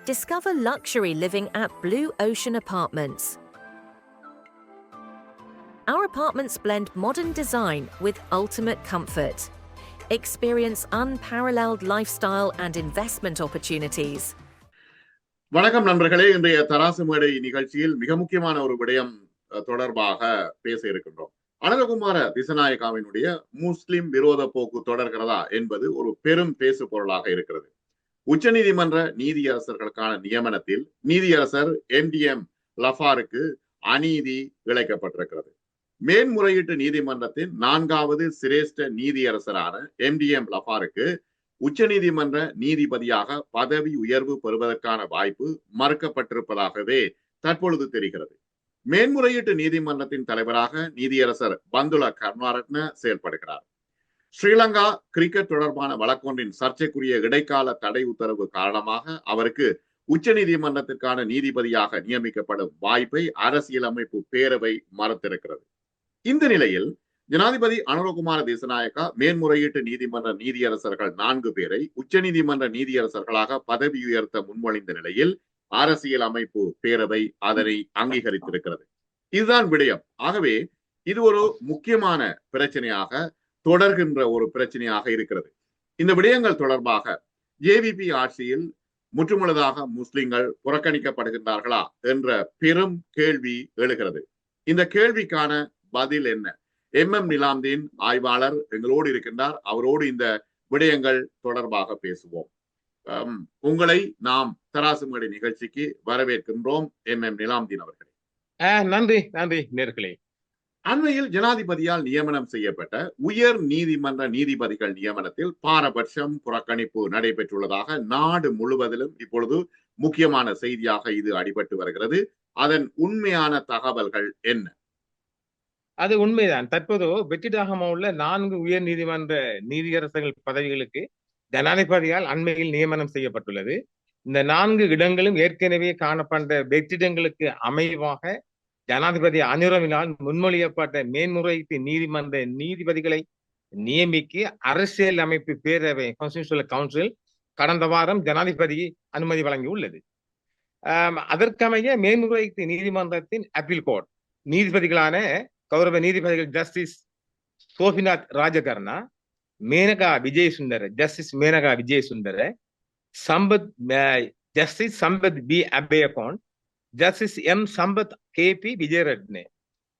Discover luxury living at Blue Ocean Apartments. Our apartments blend modern design with ultimate comfort. Experience unparalleled lifestyle and investment opportunities. வணக்கம் நண்பர்களே. இன்றைய தராசு மேடை நிகழ்ச்சியில் மிக முக்கியமான ஒரு விடயம் தொடர்பாக பேச இருக்கின்றோம். அனந்தகுமார திசாநாயக்காவினுடைய முஸ்லிம் விரோத போக்கு தொடர்கிறதா என்பது ஒரு பெரும் பேசு பொருளாக இருக்கிறது. உச்ச நீதிமன்ற நீதியரசர்களுக்கான நியமனத்தில் நீதியரசர் MDM லஃபாருக்கு அநீதி இழைக்கப்பட்டிருக்கிறது. மேன்முறையீட்டு நீதிமன்றத்தின் 4வது சிரேஷ்ட நீதியரசரான MDM லஃபாருக்கு உச்ச நீதிமன்ற நீதிபதியாக பதவி உயர்வு பெறுவதற்கான வாய்ப்பு மறுக்கப்பட்டிருப்பதாகவே தற்பொழுது தெரிகிறது. மேன்முறையீட்டு நீதிமன்றத்தின் தலைவராக நீதியரசர் பந்துல கருணாரத்ன செயல்படுகிறார். ஸ்ரீலங்கா கிரிக்கெட் தொடர்பான வழக்கொன்றின் சர்ச்சைக்குரிய இடைக்கால தடை உத்தரவு காரணமாக அவருக்கு உச்ச நீதிமன்றத்திற்கான நீதிபதியாக நியமிக்கப்படும் வாய்ப்பை அரசியலமைப்பு பேரவை மறுத்திருக்கிறது. இந்த நிலையில் ஜனாதிபதி அனுரகுமார திசாநாயக்கா மேன்முறையீட்டு நீதிமன்ற நீதியரசர்கள் 4 பேரை உச்ச நீதிமன்ற நீதியரசர்களாக பதவி உயர்த்த முன்மொழிந்த நிலையில் அரசியல் அமைப்பு பேரவை அதனை அங்கீகரித்திருக்கிறது. இதுதான் விடயம். ஆகவே இது ஒரு முக்கியமான பிரச்சனையாக தொடர்கின்ற ஒரு பிரச்சனையாக இருக்கிறது. இந்த விடயங்கள் தொடர்பாக JVP ஆட்சியில் முற்றுமுழுதாக முஸ்லிம்கள் புறக்கணிக்கப்படுகின்றார்களா என்ற பெரும் கேள்வி எழுகிறது. இந்த கேள்விக்கான பதில் என்ன? நிலாம்தீன் ஆய்வாளர் எங்களோடு இருக்கின்றார். அவரோடு இந்த விடயங்கள் தொடர்பாக பேசுவோம். உங்களை நாம் தராசு மேடை நிகழ்ச்சிக்கு வரவேற்கின்றோம். நிலாம்தீன் அவர்களே. நன்றி நன்றி நேர்களே. அண்மையில் ஜனாதிபதியால் நியமனம் செய்யப்பட்ட உயர் நீதிமன்ற நீதிபதிகள் நியமனத்தில் பாரபட்சம் புறக்கணிப்பு நடைபெற்றுள்ளதாக நாடு முழுவதிலும் இப்பொழுது முக்கியமான செய்தியாக இது அடிபட்டு வருகிறது. அதன் உண்மையான தகவல்கள் என்ன? அது உண்மைதான். தற்போது வெற்றிடாகமாக உள்ள 4 உயர் நீதிமன்ற நீதியரசர்கள் பதவிகளுக்கு ஜனாதிபதியால் அண்மையில் நியமனம் செய்யப்பட்டுள்ளது. இந்த 4 இடங்களும் ஏற்கனவே காணப்பட்ட வெற்றிடங்களுக்கு அமைவாக ஜனாதிபதி அனுரவினால் முன்மொழியப்பட்ட மேன்முறையீட்டு நீதிமன்ற நீதிபதிகளை நியமிக்க அரசியல் அமைப்பு பேரவை கான்ஸ்டிடியூஷனல் கவுன்சில் கடந்த வாரம் ஜனாதிபதி அனுமதி வழங்கியுள்ளது. அதற்கமைய மேன்முறையீட்டு நீதிமன்றத்தின் அப்பீல் கோர்ட் நீதிபதிகளான கௌரவ நீதிபதிகள் justice Sobhitha Rajakaruna, Menaka Wijesundera, justice Menaka Wijesundera, justice Sampath B Abeykoon, justice Sampath KP Wijeratne,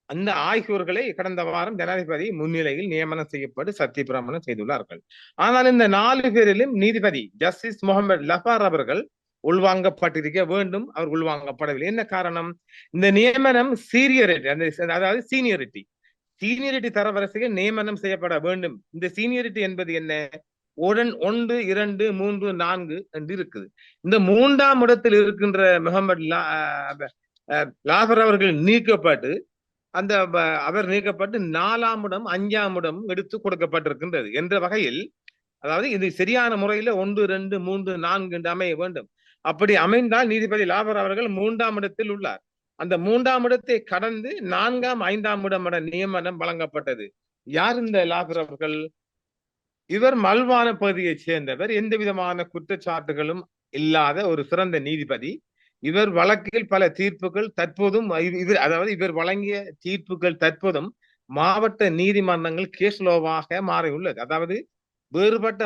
அந்த ஆகியோர்களை கடந்த வாரம் ஜனாதிபதி முன்னிலையில் நியமனம் செய்யப்பட்டு சத்திய பிரமாணம் செய்துள்ளார்கள். ஆனால் இந்த 4 பேரிலும் நீதிபதி ஜஸ்டிஸ் முகமது லஃபார் அவர்கள் உள்வாங்கப்பட்டிருக்க வேண்டும். அவர் உள்வாங்கப்படவில்லை. என்ன காரணம்? இந்த நியமனம் அதாவது சீனியரிட்டி தரவரிசையில் நியமனம் செய்யப்பட வேண்டும். இந்த சீனியரிட்டி என்பது என்ன? 1, 2, 3, 4 என்று இருக்குது. இந்த 3ஆம் இடத்தில் இருக்கின்ற முகமது லாஃபர் அவர்கள் நீக்கப்பட்டு அவர் நீக்கப்பட்டு 4ஆம் இடம் 5ஆம் இடம் எடுத்து கொடுக்கப்பட்டிருக்கின்றது என்ற வகையில், அதாவது இது சரியான முறையில 1, 2, 3, 4 என்று அமைய வேண்டும். அப்படி அமைந்தால் நீதிபதி லாபர் அவர்கள் 3ஆம் இடத்தில் உள்ளார். அந்த 3ஆம் இடத்தை கடந்து 4ஆம் 5ஆம் இடம் நியமனம் வழங்கப்பட்டது. யார் இந்த லாபர் அவர்கள்? இவர் மல்வான பகுதியைச் சேர்ந்தவர். எந்த விதமான குற்றச்சாட்டுகளும் இல்லாத ஒரு சிறந்த நீதிபதி. இவர் வழக்கில் பல தீர்ப்புகள் தற்போதும் இவர் வழங்கிய தீர்ப்புகள் தற்போதும் மாவட்ட நீதிமன்றங்கள் கேஸ்லோவாக மாறியுள்ளது. அதாவது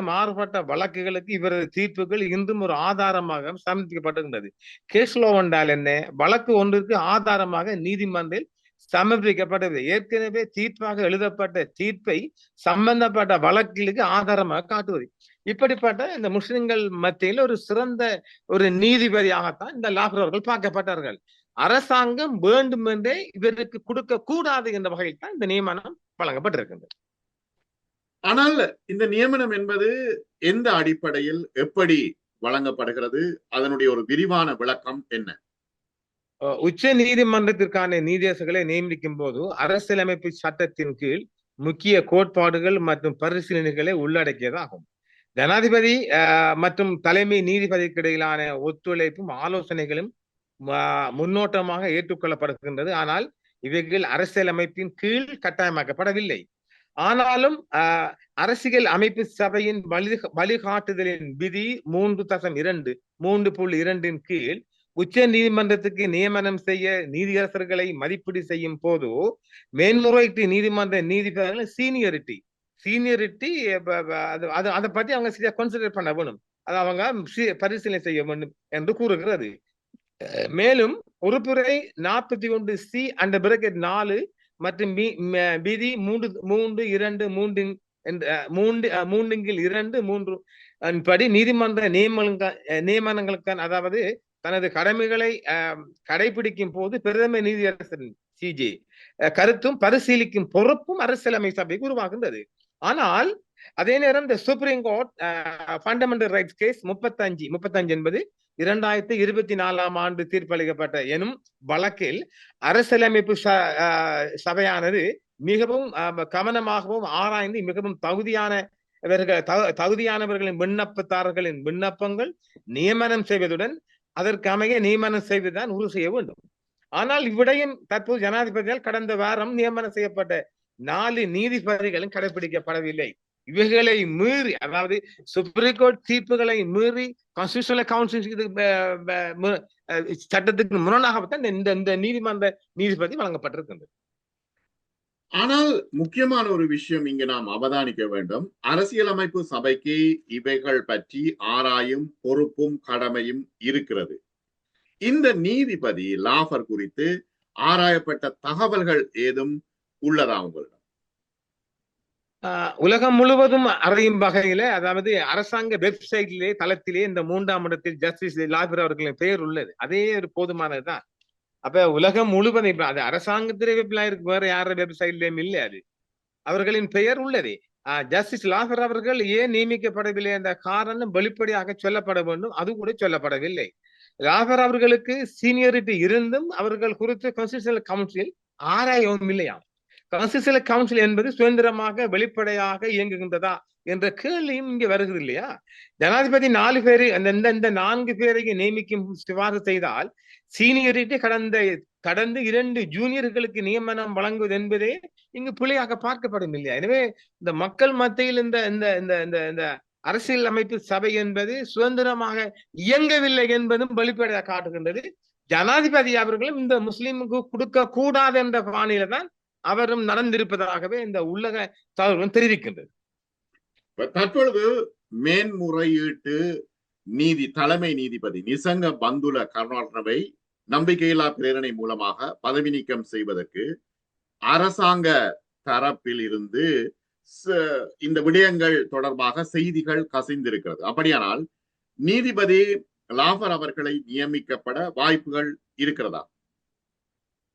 மாறுபட்ட வழக்குகளுக்கு இவரது தீர்ப்புகள் இன்றும் ஒரு ஆதாரமாக சமர்ப்பிக்கப்பட்டிருந்தது. கேஸ்லோ என்றால் என்ன? வழக்கு ஒன்றிற்கு ஆதாரமாக நீதிமன்றில் சமர்ப்பிக்கப்பட்டது. ஏற்கனவே தீர்ப்பாக எழுதப்பட்ட தீர்ப்பை சம்பந்தப்பட்ட வழக்குகளுக்கு ஆதாரமாக காட்டுவது. இப்படிப்பட்ட இந்த முஸ்லிம்கள் மத்தியில் ஒரு சிறந்த ஒரு நீதிபதியாகத்தான் இந்த லாஃபர் அவர்கள் பார்க்கப்பட்டார்கள். அரசாங்கம் வேண்டுமென்றே இவருக்கு கொடுக்க கூடாது என்ற வகையில் தான் இந்த நியமனம் வழங்கப்பட்டிருக்கின்றது. ஆனால் இந்த நியமனம் என்பது எந்த அடிப்படையில் எப்படி வழங்கப்படுகிறது? அதனுடைய ஒரு விரிவான விளக்கம் என்ன? உச்ச நீதிமன்றத்திற்கான நீதியரசர்களை நியமிக்கும் போது அரசியலமைப்பு சட்டத்தின் கீழ் முக்கிய கோட்பாடுகள் மற்றும் பரிசீலனைகளை உள்ளடக்கியதாகும். ஜனாதிபதி மற்றும் தலைமை நீதிபதிக்கு இடையிலான ஒத்துழைப்பும் ஆலோசனைகளும் முன்னோட்டமாக ஏற்றுக்கொள்ளப்படுகின்றது. ஆனால் இவைகள் அரசியலமைப்பின் கீழ் கட்டாயமாக்கப்படவில்லை. ஆனாலும் அரசியல் அமைப்பு சபையின் வழிகாட்டுதலின் விதி 3.2 3.2 கீழ் உச்ச நீதிமன்றத்துக்கு நியமனம் செய்ய நீதியரசர்களை மதிப்பீடு செய்யும் போது மேன்முறையீட்டு நீதிமன்ற நீதிபதிகள் சீனியரிட்டி அதை பத்தி அவங்க சரியா கன்சிடர் பண்ண வேணும், அதை அவங்க பரிசீலனை செய்ய வேண்டும் என்று கூறுகிறது. மேலும் உறுப்புரை 41C அந்த பிறகு 4 மற்றும் விதி 3.2 படி நீதிமன்ற நியமனங்களுக்கான, அதாவது தனது கடமைகளை கடைபிடிக்கும் போது பிரதம நீதியரசரின் CJ கருத்தும் பரிசீலிக்கும் பொறுப்பும் அரசியலமைப்பு சபைக்கு உருவாகின்றது. ஆனால் அதே நேரம் இந்த supreme court fundamental rights case 35 என்பது 2024 ஆண்டு தீர்ப்பளிக்கப்பட்ட எனும் வழக்கில் அரசியலமைப்பு சபையானது மிகவும் கவனமாகவும் ஆராய்ந்து மிகவும் தகுதியானவர்களின் விண்ணப்பதாரர்களின் விண்ணப்பங்கள் நியமனம் செய்வதுடன் அதற்கு அமைய நியமனம் செய்வதுதான் உறுதி செய்ய வேண்டும். ஆனால் இவ்விடயம் தற்போது ஜனாதிபதியால் கடந்த வாரம் நியமனம் செய்யப்பட்ட 4 நீதிபதிகளும் கடைபிடிக்கப்படவில்லை. இவைகளை மீறி, அதாவது சுப்ரீம் கோர்ட் தீர்ப்புகளை மீறி கான்ஸ்டிடியூஷனல் கவுன்சில் சட்டத்துக்கு முரணாகத்தான் இந்த நீதிபதி வழங்கப்பட்டிருக்கின்றது. ஆனால் முக்கியமான ஒரு விஷயம் இங்கு நாம் அவதானிக்க வேண்டும். அரசியலமைப்பு சபைக்கு இவைகள் பற்றி ஆராயும் பொறுப்பும் கடமையும் இருக்கிறது. இந்த நீதிபதி லாஃபர் குறித்து ஆராயப்பட்ட தகவல்கள் ஏதும் உள்ளதா உங்களிடம்? உலகம் முழுவதும் அறியும் வகையில, அதாவது அரசாங்க வெப்சைட்லே தளத்திலே இந்த 3ஆம் இடத்தில் ஜஸ்டிஸ் லாஃபர் அவர்களின் பெயர் உள்ளது. அதே ஒரு போதுமானதுதான். அப்ப உலகம் முழுவதும் அது அரசாங்கத்திலே இருக்கு, வேற யார வெப்சைட்லயும் இல்லை, அது அவர்களின் பெயர் உள்ளதே. ஜஸ்டிஸ் லாஃபர் அவர்கள் ஏன் நியமிக்கப்படவில்லை என்ற காரணம் வெளிப்படையாக சொல்லப்பட வேண்டும், அது கூட சொல்லப்படவில்லை. லாஃபர் அவர்களுக்கு சீனியரிட்டி இருந்தும் அவர்கள் குறித்து கான்ஸ்டிடியூஷனல் கவுன்சில் ஆராயவும் இல்லையாம். கான்ஸ்டிடியூஷனல் கவுன்சில் என்பது சுதந்திரமாக வெளிப்படையாக இயங்குகின்றதா என்ற கேள்வியும் இங்க வருகிறது இல்லையா? ஜனாதிபதி 4 பேரை இந்த 4 பேரை நியமிக்கும் சிபாரிசு செய்தால் சீனியரிட்டி கடந்த 2 ஜூனியர்களுக்கு நியமனம் வழங்குவது என்பதே இங்கு பிழையாக பார்க்கப்படும் இல்லையா? எனவே இந்த மக்கள் மத்தியில் இந்த அரசியல் அமைப்பு சபை என்பது சுதந்திரமாக இயங்கவில்லை என்பதும் வெளிப்படையாக காட்டுகின்றது. ஜனாதிபதி அவர்களும் இந்த முஸ்லிமுக்கு கொடுக்க கூடாது என்ற பாணியில தான் அவரும் நடந்திருப்பதாகவே இந்த உலக தகவல்கள் தெரிவிக்கின்றது. தற்பொழுது மேன்முறையீட்டு தலைமை நீதிபதி நிசங்க பந்துல கருணாரத்னவை நம்பிக்கையில்லா பிரேரணை மூலமாக பதவி நீக்கம் செய்வதற்கு அரசாங்க தரப்பில் இருந்து இந்த விடயங்கள் தொடர்பாக செய்திகள் கசிந்திருக்கிறது. அப்படியானால் நீதிபதி லாஃபர் அவர்களை நியமிக்கப்பட வாய்ப்புகள் இருக்கிறதா?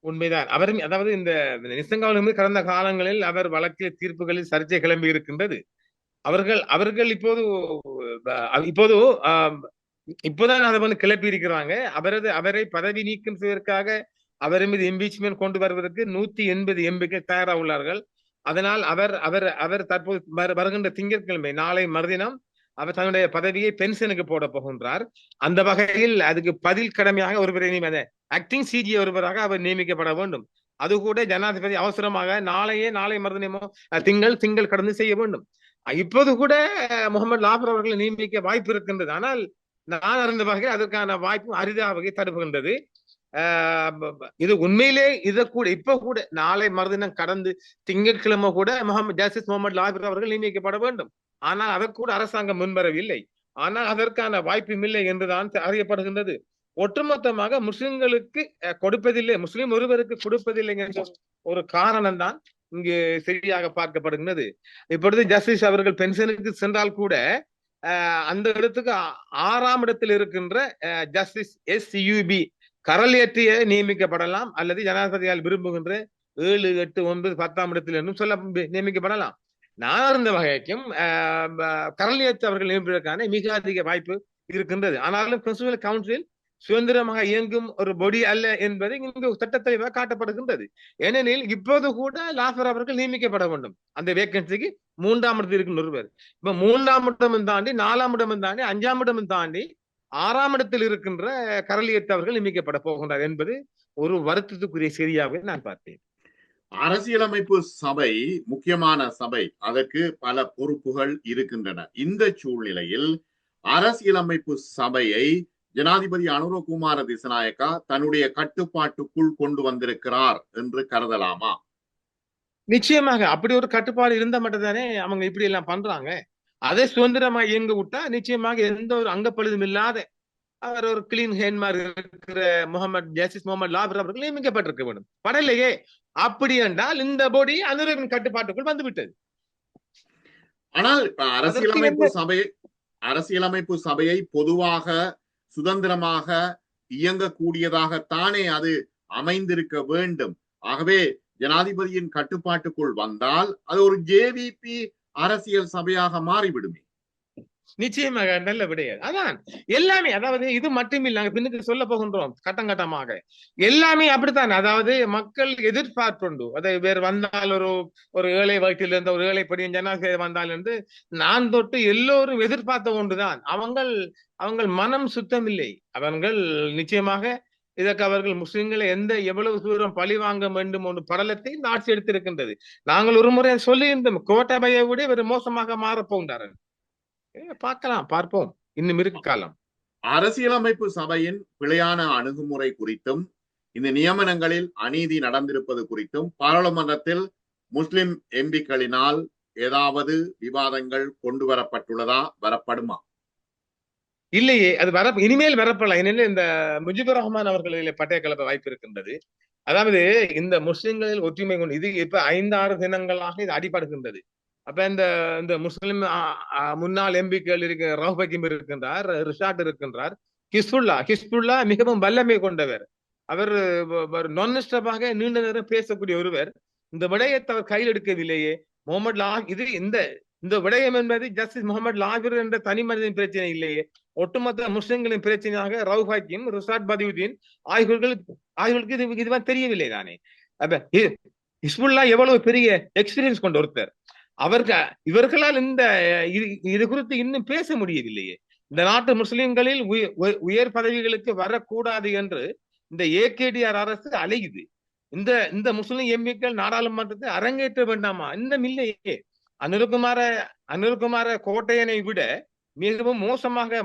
உண்மைதான். அவரும், அதாவது இந்த நிசங்காவிலிருந்து கடந்த காலங்களில் அவர் வழக்கில் தீர்ப்புகளில் சர்ச்சை கிளம்பி இருக்கின்றது. அவர்கள் இப்போதான் அதை வந்து கிளப்பி இருக்கிறாங்க. அவரை பதவி நீக்கம் செய்வதற்காக அவர் மீது இம்பீச்மெண்ட் கொண்டு வருவதற்கு 180 எம்பிக்கள் தயாராக உள்ளார்கள். அதனால் அவர் தற்போது வருகின்ற திங்கட்கிழமை, நாளை மறுதினம் அவர் தன்னுடைய பதவியை பென்ஷனுக்கு போட போகின்றார். அந்த வகையில் அதுக்கு பதில் கடமையாக ஒருவரை ஆக்டிங் CG ஒருவராக அவர் நியமிக்கப்பட வேண்டும். அது கூட ஜனாதிபதி அவசரமாக நாளை மறுதினமோ திங்கள் கடந்து செய்ய வேண்டும். இப்போது கூட முகமது லாஃபர் அவர்களை நியமிக்க வாய்ப்பு இருக்கின்றது. ஆனால் நான் அறிந்த வகையில் அதற்கான வாய்ப்பு அரிதாக தடுப்புகின்றது. இது உண்மையிலே இப்ப கூட நாளை மறுதினம் கடந்து திங்கட்கிழமை கூட ஜஸ்டிஸ் முகமது லாஃபர் அவர்கள் நியமிக்கப்பட வேண்டும். ஆனால் அதற்கு கூட அரசாங்கம் முன்வரவில்லை. ஆனால் அதற்கான வாய்ப்பும் இல்லை என்றுதான் அறியப்படுகின்றது. ஒட்டுமொத்தமாக முஸ்லிம்களுக்கு கொடுப்பதில்லை, முஸ்லிம் ஒருவருக்கு கொடுப்பதில்லை என்ற ஒரு காரணம் தான் இங்கு சரியாக பார்க்கப்படுகிறது. இப்பொழுது ஜஸ்டிஸ் அவர்கள் பென்ஷனுக்கு சென்றால் கூட அந்த இடத்துக்கு 6ஆம் இடத்தில் இருக்கின்ற ஜஸ்டிஸ் SUB கரலேற்றிய நியமிக்கப்படலாம், அல்லது ஜனாதிபதியால் விரும்புகின்ற 7, 8, 9, 10ஆம் இடத்தில் என்றும் சொல்ல நியமிக்கப்படலாம். நான் இருந்த வகைக்கும் கரலேற்று அவர்கள் நியமிப்பதற்கான மிக அதிக வாய்ப்பு இருக்கின்றது. ஆனாலும் கான்ஸ்டிடியூஷனல் கவுன்சில் சுதந்திரமாக இயங்கும் ஒரு பொடி அல்ல என்பது இங்கு சட்டத்தெளிவாக காட்டப்படுகின்றது. ஏனெனில் இப்போது கூட லாஃபர் அவர்கள் நியமிக்கப்பட வேண்டும். அந்த வேகன்சிக்கு 3ஆம் இடத்தில் இருக்கும் ஒருவர் இப்ப 3ஆம் இடமும் தாண்டி 4ஆம் இடமும் தாண்டி 5ஆம் இடமும் தாண்டி 6ஆம் இடத்தில் இருக்கின்ற கரலியத்து அவர்கள் நியமிக்கப்பட போகின்றார் என்பது ஒரு வருத்தத்துக்குரிய செய்தியாகவே நான் பார்த்தேன். அரசியலமைப்பு சபை முக்கியமான சபை, அதற்கு பல பொறுப்புகள் இருக்கின்றன. இந்த சூழ்நிலையில் அரசியலமைப்பு சபையை ஜனாதிபதி அனுரகுமார திசநாயக்கா தன்னுடைய கட்டுப்பாட்டுக்குள் கொண்டு வந்திருக்கிறார் என்று கருதலாமா? நிச்சயமாக அப்படி ஒரு கட்டுப்பாடு இருந்த மட்டும் தானே அவங்க இப்படி எல்லாம் பண்றாங்க. அதை சுதந்திரமா இயங்க விட்டா நிச்சயமாக எந்த ஒரு அங்கப்பழுதும் இல்லாத அவர் ஒரு கிளீன் ஹேண்ட் மாதிரி இருக்கிற ஜஸ்டிஸ் முகமது லாபர் அவர்கள் நியமிக்கப்பட்டிருக்க வேண்டும். படலையே. அப்படி என்றால் இந்த பொடி அனுரவின் கட்டுப்பாட்டுக்குள் வந்து விட்டது. ஆனால் அரசியலமைப்பு சபையை பொதுவாக சுதந்திரமாக இயங்கக்கூடியதாகத்தானே அது அமைந்திருக்க வேண்டும். ஆகவே ஜனாதிபதியின் கட்டுப்பாட்டுக்குள் வந்தால் அது ஒரு ஜேவிபி அரசியல் சபையாக மாறிவிடுமே. நிச்சயமாக நல்ல விடையாது. அதான் எல்லாமே, அதாவது இது மட்டுமில்லை, நாங்க பின்னுக்கு சொல்ல போகின்றோம் கட்டம் கட்டமாக. எல்லாமே அப்படித்தான். அதாவது மக்கள் எதிர்பார்ப்புண்டு. அதை வேறு வந்தால் ஒரு ஏழை வயிற்றில் இருந்த ஒரு ஏழை படியும் ஜனாதிபதி வந்தால் என்று நான் தொட்டு எல்லோரும் எதிர்பார்த்த ஒன்றுதான். அவங்கள் மனம் சுத்தம் இல்லை. அவர்கள் நிச்சயமாக இதற்கு அவர்கள் முஸ்லிம்களை எவ்வளவு தூரம் பழி வாங்க வேண்டும் ஒரு படலத்தை இந்த ஆட்சி எடுத்திருக்கின்றது. நாங்கள் ஒரு முறை சொல்லியிருந்தோம், கோட்டாபையை விட இவர் மோசமாக மாறப்போகின்றார்கள். பார்ப்போம், இன்னும் இருக்கு காலம். அரசியலமைப்பு சபையின் பிழையான அணுகுமுறை குறித்தும் இந்த நியமனங்களில் அநீதி நடந்திருப்பது குறித்தும் பாராளுமன்றத்தில் முஸ்லிம் எம்பிக்களினால் ஏதாவது விவாதங்கள் கொண்டு வரப்பட்டுள்ளதா? வரப்படுமா? இல்லையே, அது இனிமேல் வரப்படலாம். ஏனெனில் இந்த முஜிபுர் ரஹ்மான் அவர்களிலே பட்டய கலப்ப வாய்ப்பு இருக்கின்றது. அதாவது இந்த முஸ்லிம்களில் ஒற்றுமை கொண்டு இது இப்ப 5-6 தினங்களாக இது அடிபடுகின்றது. அப்ப இந்த முஸ்லிம் முன்னாள் எம்பிக்கள் இருக்க ரவுஃப் ஹக்கீம் இருக்கின்றார், ரிஷாட் இருக்கின்றார், ஹிஸ்புல்லா மிகவும் வல்லமை கொண்டவர். அவர் நான்ஸ்டாப்பாக நீண்ட நேரம் பேசக்கூடிய ஒருவர். இந்த விடயத்தை அவர் கையில் எடுக்கவில்லையே. முகமது இந்த விடயம் என்பது ஜஸ்டிஸ் முகமது லாபிர் என்ற தனி மனிதன் பிரச்சனை இல்லையே, ஒட்டுமொத்த முஸ்லிம்களின் பிரச்சனையாக ரவுஃப் ஹக்கீம், ரிஷாட் பதியுதீன் ஆய்வுகளுக்கு இதுவா தெரியவில்லை தானே. அப்ப ஹிஸ்புல்லா எவ்வளவு பெரிய எக்ஸ்பீரியன்ஸ் கொண்ட ஒருத்தர். இவர்களால் இது குறித்து இன்னும் பேச முடியவில்லையே. இந்த நாட்டு முஸ்லிம்களில் உயர் பதவிகளுக்கு வரக்கூடாது என்று இந்த ஏகேடிஆர் அரசு அலையுது. இந்த முஸ்லிம் எம்பிக்கள் நாடாளுமன்றத்தை அரங்கேற்ற வேண்டாமா? இன்னும் இல்லையே. அனுரகுமார கோட்டையனை விட மிகவும் மோசமாக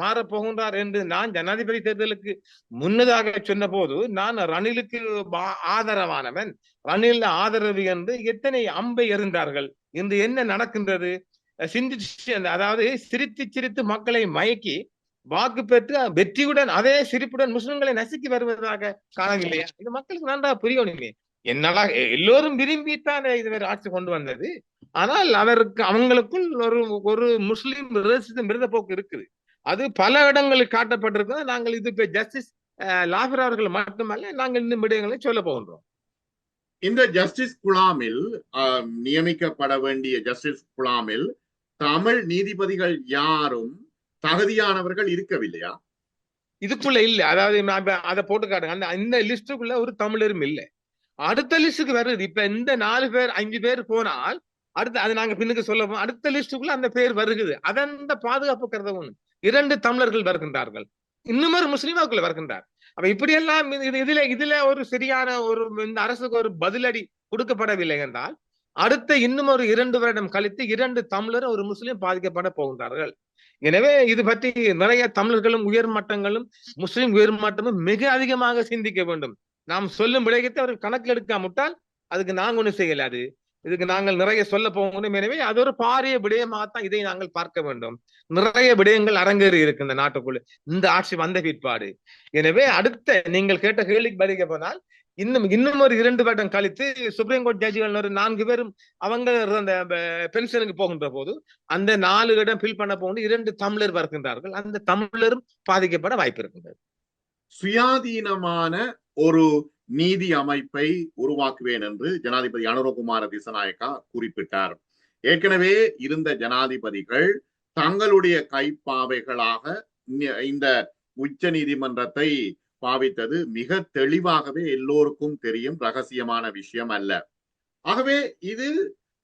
மாறப் போகின்றார் என்று நான் ஜனாதிபதி தேர்தலுக்கு முன்னதாக சொன்ன போது நான் ரணிலுக்கு ஆதரவானவன், ரணில் ஆதரவு என்று எத்தனை அம்பை எறிந்தார்கள். இன்று என்ன நடக்கின்றது? அதாவது சிரித்து மக்களை மயக்கி வாக்கு பெற்று வெற்றியுடன் அதே சிரிப்புடன் முஸ்லிம்களை நசுக்கி வருவதாக காணவில்லையா? இது மக்களுக்கு நன்றாக புரியணுமே. என்னால எல்லோரும் விரும்பித்தான் இதுவரை ஆட்சி கொண்டு வந்தது. ஆனால் அவங்களுக்குள் ஒரு முஸ்லிம் விரோத போக்கு இருக்குது. அது பல இடங்களில் காட்டப்பட்டிருக்கு. நாங்கள் இதுக்கு ஜஸ்டிஸ் லாபிர் அவர்கள் மட்டுமல்ல, நாங்கள் இன்னும் விடயங்களை சொல்ல போகின்றோம். இந்த ஜஸ்டிஸ் குழாமில் நியமிக்கப்பட வேண்டிய ஜஸ்டிஸ் குழாமில் தமிழ் நீதிபதிகள் யாரும் தகுதியானவர்கள் இருக்கவில்லையா? இதுக்குள்ள இல்ல. அதாவது அதை போட்டு காட்டுங்க. இந்த லிஸ்டுக்குள்ள ஒரு தமிழரும் இல்லை. அடுத்த லிஸ்டுக்கு வருது. இப்ப இந்த 4 பேர் 5 பேர் போனால் அடுத்து அது நாங்க பின்னுக்கு சொல்ல அடுத்த லிஸ்டுக்குள்ள அந்த பேர் வருகிறது. அதன் பாதுகாப்பு கருத ஒண்ணு 2 தமிழர்கள் வருகின்றார்கள், இன்னும் ஒரு முஸ்லீமாக்குள்ள வருகின்றார். அப்ப இப்படியெல்லாம் இதுல ஒரு சரியான இந்த அரசுக்கு ஒரு பதிலடி கொடுக்கப்படவில்லை என்றால் அடுத்த இன்னும் ஒரு 2 வருடம் கழித்து 2 தமிழர் ஒரு முஸ்லீம் பாதிக்கப்பட போகின்றார்கள். எனவே இது பற்றி நிறைய தமிழர்களும் உயர்மட்டங்களும் முஸ்லிம் உயர்மட்டமும் மிக அதிகமாக சிந்திக்க வேண்டும். நாம் சொல்லும் விடயத்தை அவர்கள் கணக்கில் எடுக்காவிட்டால் அதுக்கு நாங்கள் ஒண்ணு செய்யலாது. இதுக்கு நாங்கள் நிறைய சொல்ல போகணும். எனவே அது ஒரு பாரிய விடயமாகத்தான் இதை நாங்கள் பார்க்க வேண்டும். நிறைய விடயங்கள் அரங்கேறி இருக்கு இந்த நாட்டுக்குள்ள இந்த ஆட்சி வந்த பிற்பாடு. எனவே அடுத்த நீங்கள் கேட்ட கேள்விக்கு பதிக்க போனால் இன்னும் ஒரு 2 வருடம் கழித்து சுப்ரீம் கோர்ட் ஜட்ஜிகள் ஒரு 4 பேரும் அவங்க அந்த பென்ஷனுக்கு போகின்ற போது அந்த 4 இடம் ஃபில் பண்ண போது 2 தமிழர் வருகின்றார்கள். அந்த தமிழரும் பாதிக்கப்பட வாய்ப்பு இருக்கின்றது. சுயாதீனமான ஒரு நீதி அமைப்பை உருவாக்குவேன் என்று ஜனாதிபதி அனுரகுமார திசநாயக்கா குறிப்பிட்டார். ஏற்கனவே இருந்த ஜனாதிபதிகள் தங்களுடைய கைப்பாவைகளாக இந்த உச்ச நீதிமன்றத்தை பாவித்தது மிக தெளிவாகவே எல்லோருக்கும் தெரியும், ரகசியமான விஷயம் அல்ல. ஆகவே இது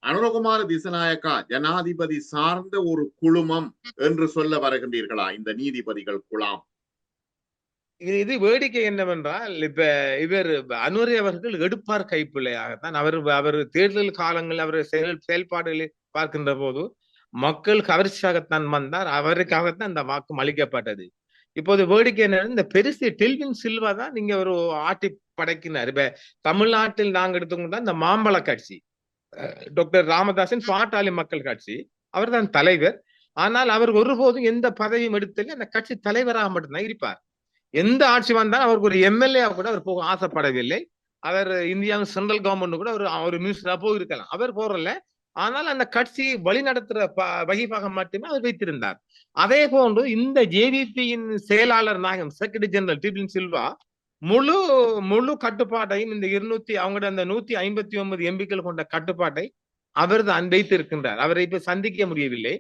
அனுரகுமார திசநாயக்கா ஜனாதிபதி சார்ந்த ஒரு குழுமம் என்று சொல்ல வருகின்றீர்களா? இந்த நீதிபதிகள் குழாம் இது வேடிக்கை என்னவென்றால், இப்ப இவர் அனுரை அவர்கள் எடுப்பார் கைப்பிள்ளையாகத்தான் அவர் தேர்தல் காலங்கள் அவர் செயல்பாடுகளை பார்க்கின்ற போது மக்கள் கவர்ச்சியாகத்தான் வந்தார். அவருக்காகத்தான் அந்த வாக்கு அளிக்கப்பட்டது. இப்போது வேடிக்கை என்ன, இந்த பெருசு டெல்வின் சில்வா தான் நீங்க ஒரு ஆட்டி படைக்கினார். இப்ப தமிழ்நாட்டில் நாங்க எடுத்துக்கொண்டா இந்த மாம்பழ கட்சி, டாக்டர் ராமதாசன் பாட்டாளி மக்கள் கட்சி, அவர் தான் தலைவர். ஆனால் அவர் ஒருபோதும் எந்த பதவியும் எடுத்தல, அந்த கட்சி தலைவராக மட்டும்தான் இருப்பார். எந்த ஆட்சி வந்தாலும் அவருக்கு ஒரு எம்எல்ஏ கூட அவர் போக ஆசைப்படவில்லை. அவர் இந்தியாவின் சென்ட்ரல் கவர்மெண்ட் கூட ஒரு மினிஸ்டரா போயிருக்கலாம், அவர் போறல. ஆனால் அந்த கட்சி வழி நடத்துற வகிப்பாக மட்டுமே அவர் வைத்திருந்தார். அதே போன்று இந்த ஜேவிபியின் செயலாளர் நாயகம் செக்ரட்டரி ஜெனரல் டிபின் சில்வா முழு முழு கட்டுப்பாட்டையும் இந்த அவங்களோட அந்த 159 எம்பிக்கள் கொண்ட கட்டுப்பாட்டை அவர் தான் வைத்திருக்கின்றார். அவரை இப்ப சந்திக்க முடியவில்லை.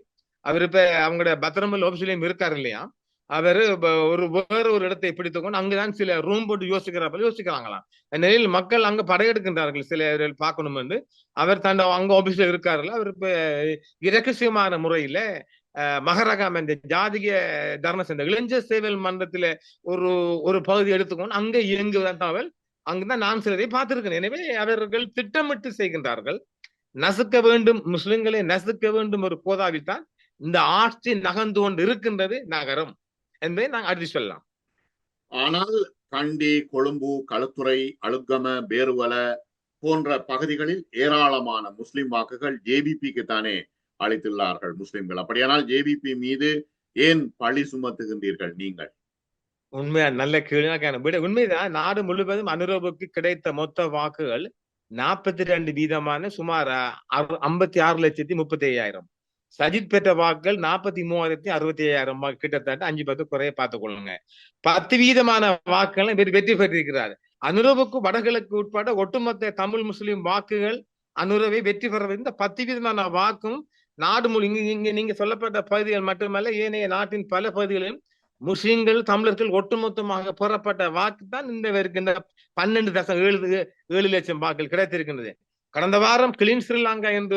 அவர் இப்ப அவங்களோட பத்திரமல் ஆபீஸ்லயும் இருக்காரு இல்லையா. அவர் வேற ஒரு இடத்தை பிடித்துக்கொண்டு அங்குதான் சில ரூம் போட்டு யோசிக்கிறாங்களாம். நிலையில் மக்கள் அங்க படையெடுக்கின்றார்கள் சில பார்க்கணும் என்று. அவர் தண்ட அங்க ஆபீஸ்ல இருக்காருல்ல, அவர் இப்ப இரகசியமான முறையில மகரகாம் என்ற ஜாதிக தர்ண இந்த இளைஞர் சேவல் மன்றத்துல ஒரு பகுதி எடுத்துக்கொண்டு அங்க இயங்குவதால் அங்குதான் நான் சிலரை பார்த்திருக்கேன். எனவே அவர்கள் திட்டமிட்டு செய்கின்றார்கள். நசுக்க வேண்டும், முஸ்லிம்களை நசுக்க வேண்டும் ஒரு போதாவில் தான் இந்த ஆட்சி நகர்ந்து கொண்டு இருக்கின்றது நகரம் என்பதை நாங்கள் அடுத்து சொல்லலாம். ஆனால் கண்டி, கொழும்பு, களுத்துறை, அழுகம, பேருவல போன்ற பகுதிகளில் ஏராளமான முஸ்லிம் வாக்குகள் ஜேபிபிக்கு தானே அளித்துள்ளார்கள் முஸ்லிம்கள். அப்படியானால் ஜேபிபி மீது ஏன் பழி சுமத்துகின்றீர்கள் நீங்கள்? உண்மையா நல்ல கேள்வி. உண்மைதான். நாடு முழுவதும் அனுரவுக்கு கிடைத்த மொத்த வாக்குகள் 42% சுமார் 56,35,000. சஜித் பெற்ற வாக்குகள் 43,65,000, கிட்டத்தட்ட 5-10 குறைய பார்த்துக் கொள்ளுங்க. 10% வாக்குகள் வெற்றி பெற்றிருக்கிறார். அனுரவுக்கு வடகிழக்கு உட்பட ஒட்டுமொத்த தமிழ் முஸ்லிம் வாக்குகள் அனுரவை வெற்றி பெற இந்த 10% வாக்கும் நாடு முழு இங்க நீங்க சொல்லப்பட்ட பகுதிகள் மட்டுமல்ல, ஏனைய நாட்டின் பல பகுதிகளிலும் முஸ்லிம்கள் தமிழர்கள் ஒட்டுமொத்தமாக பெறப்பட்ட வாக்கு தான் இந்த 12.7 லட்சம் வாக்குகள் கிடைத்திருக்கின்றது. கடந்த வாரம் கிளீன் ஸ்ரீலங்கா என்று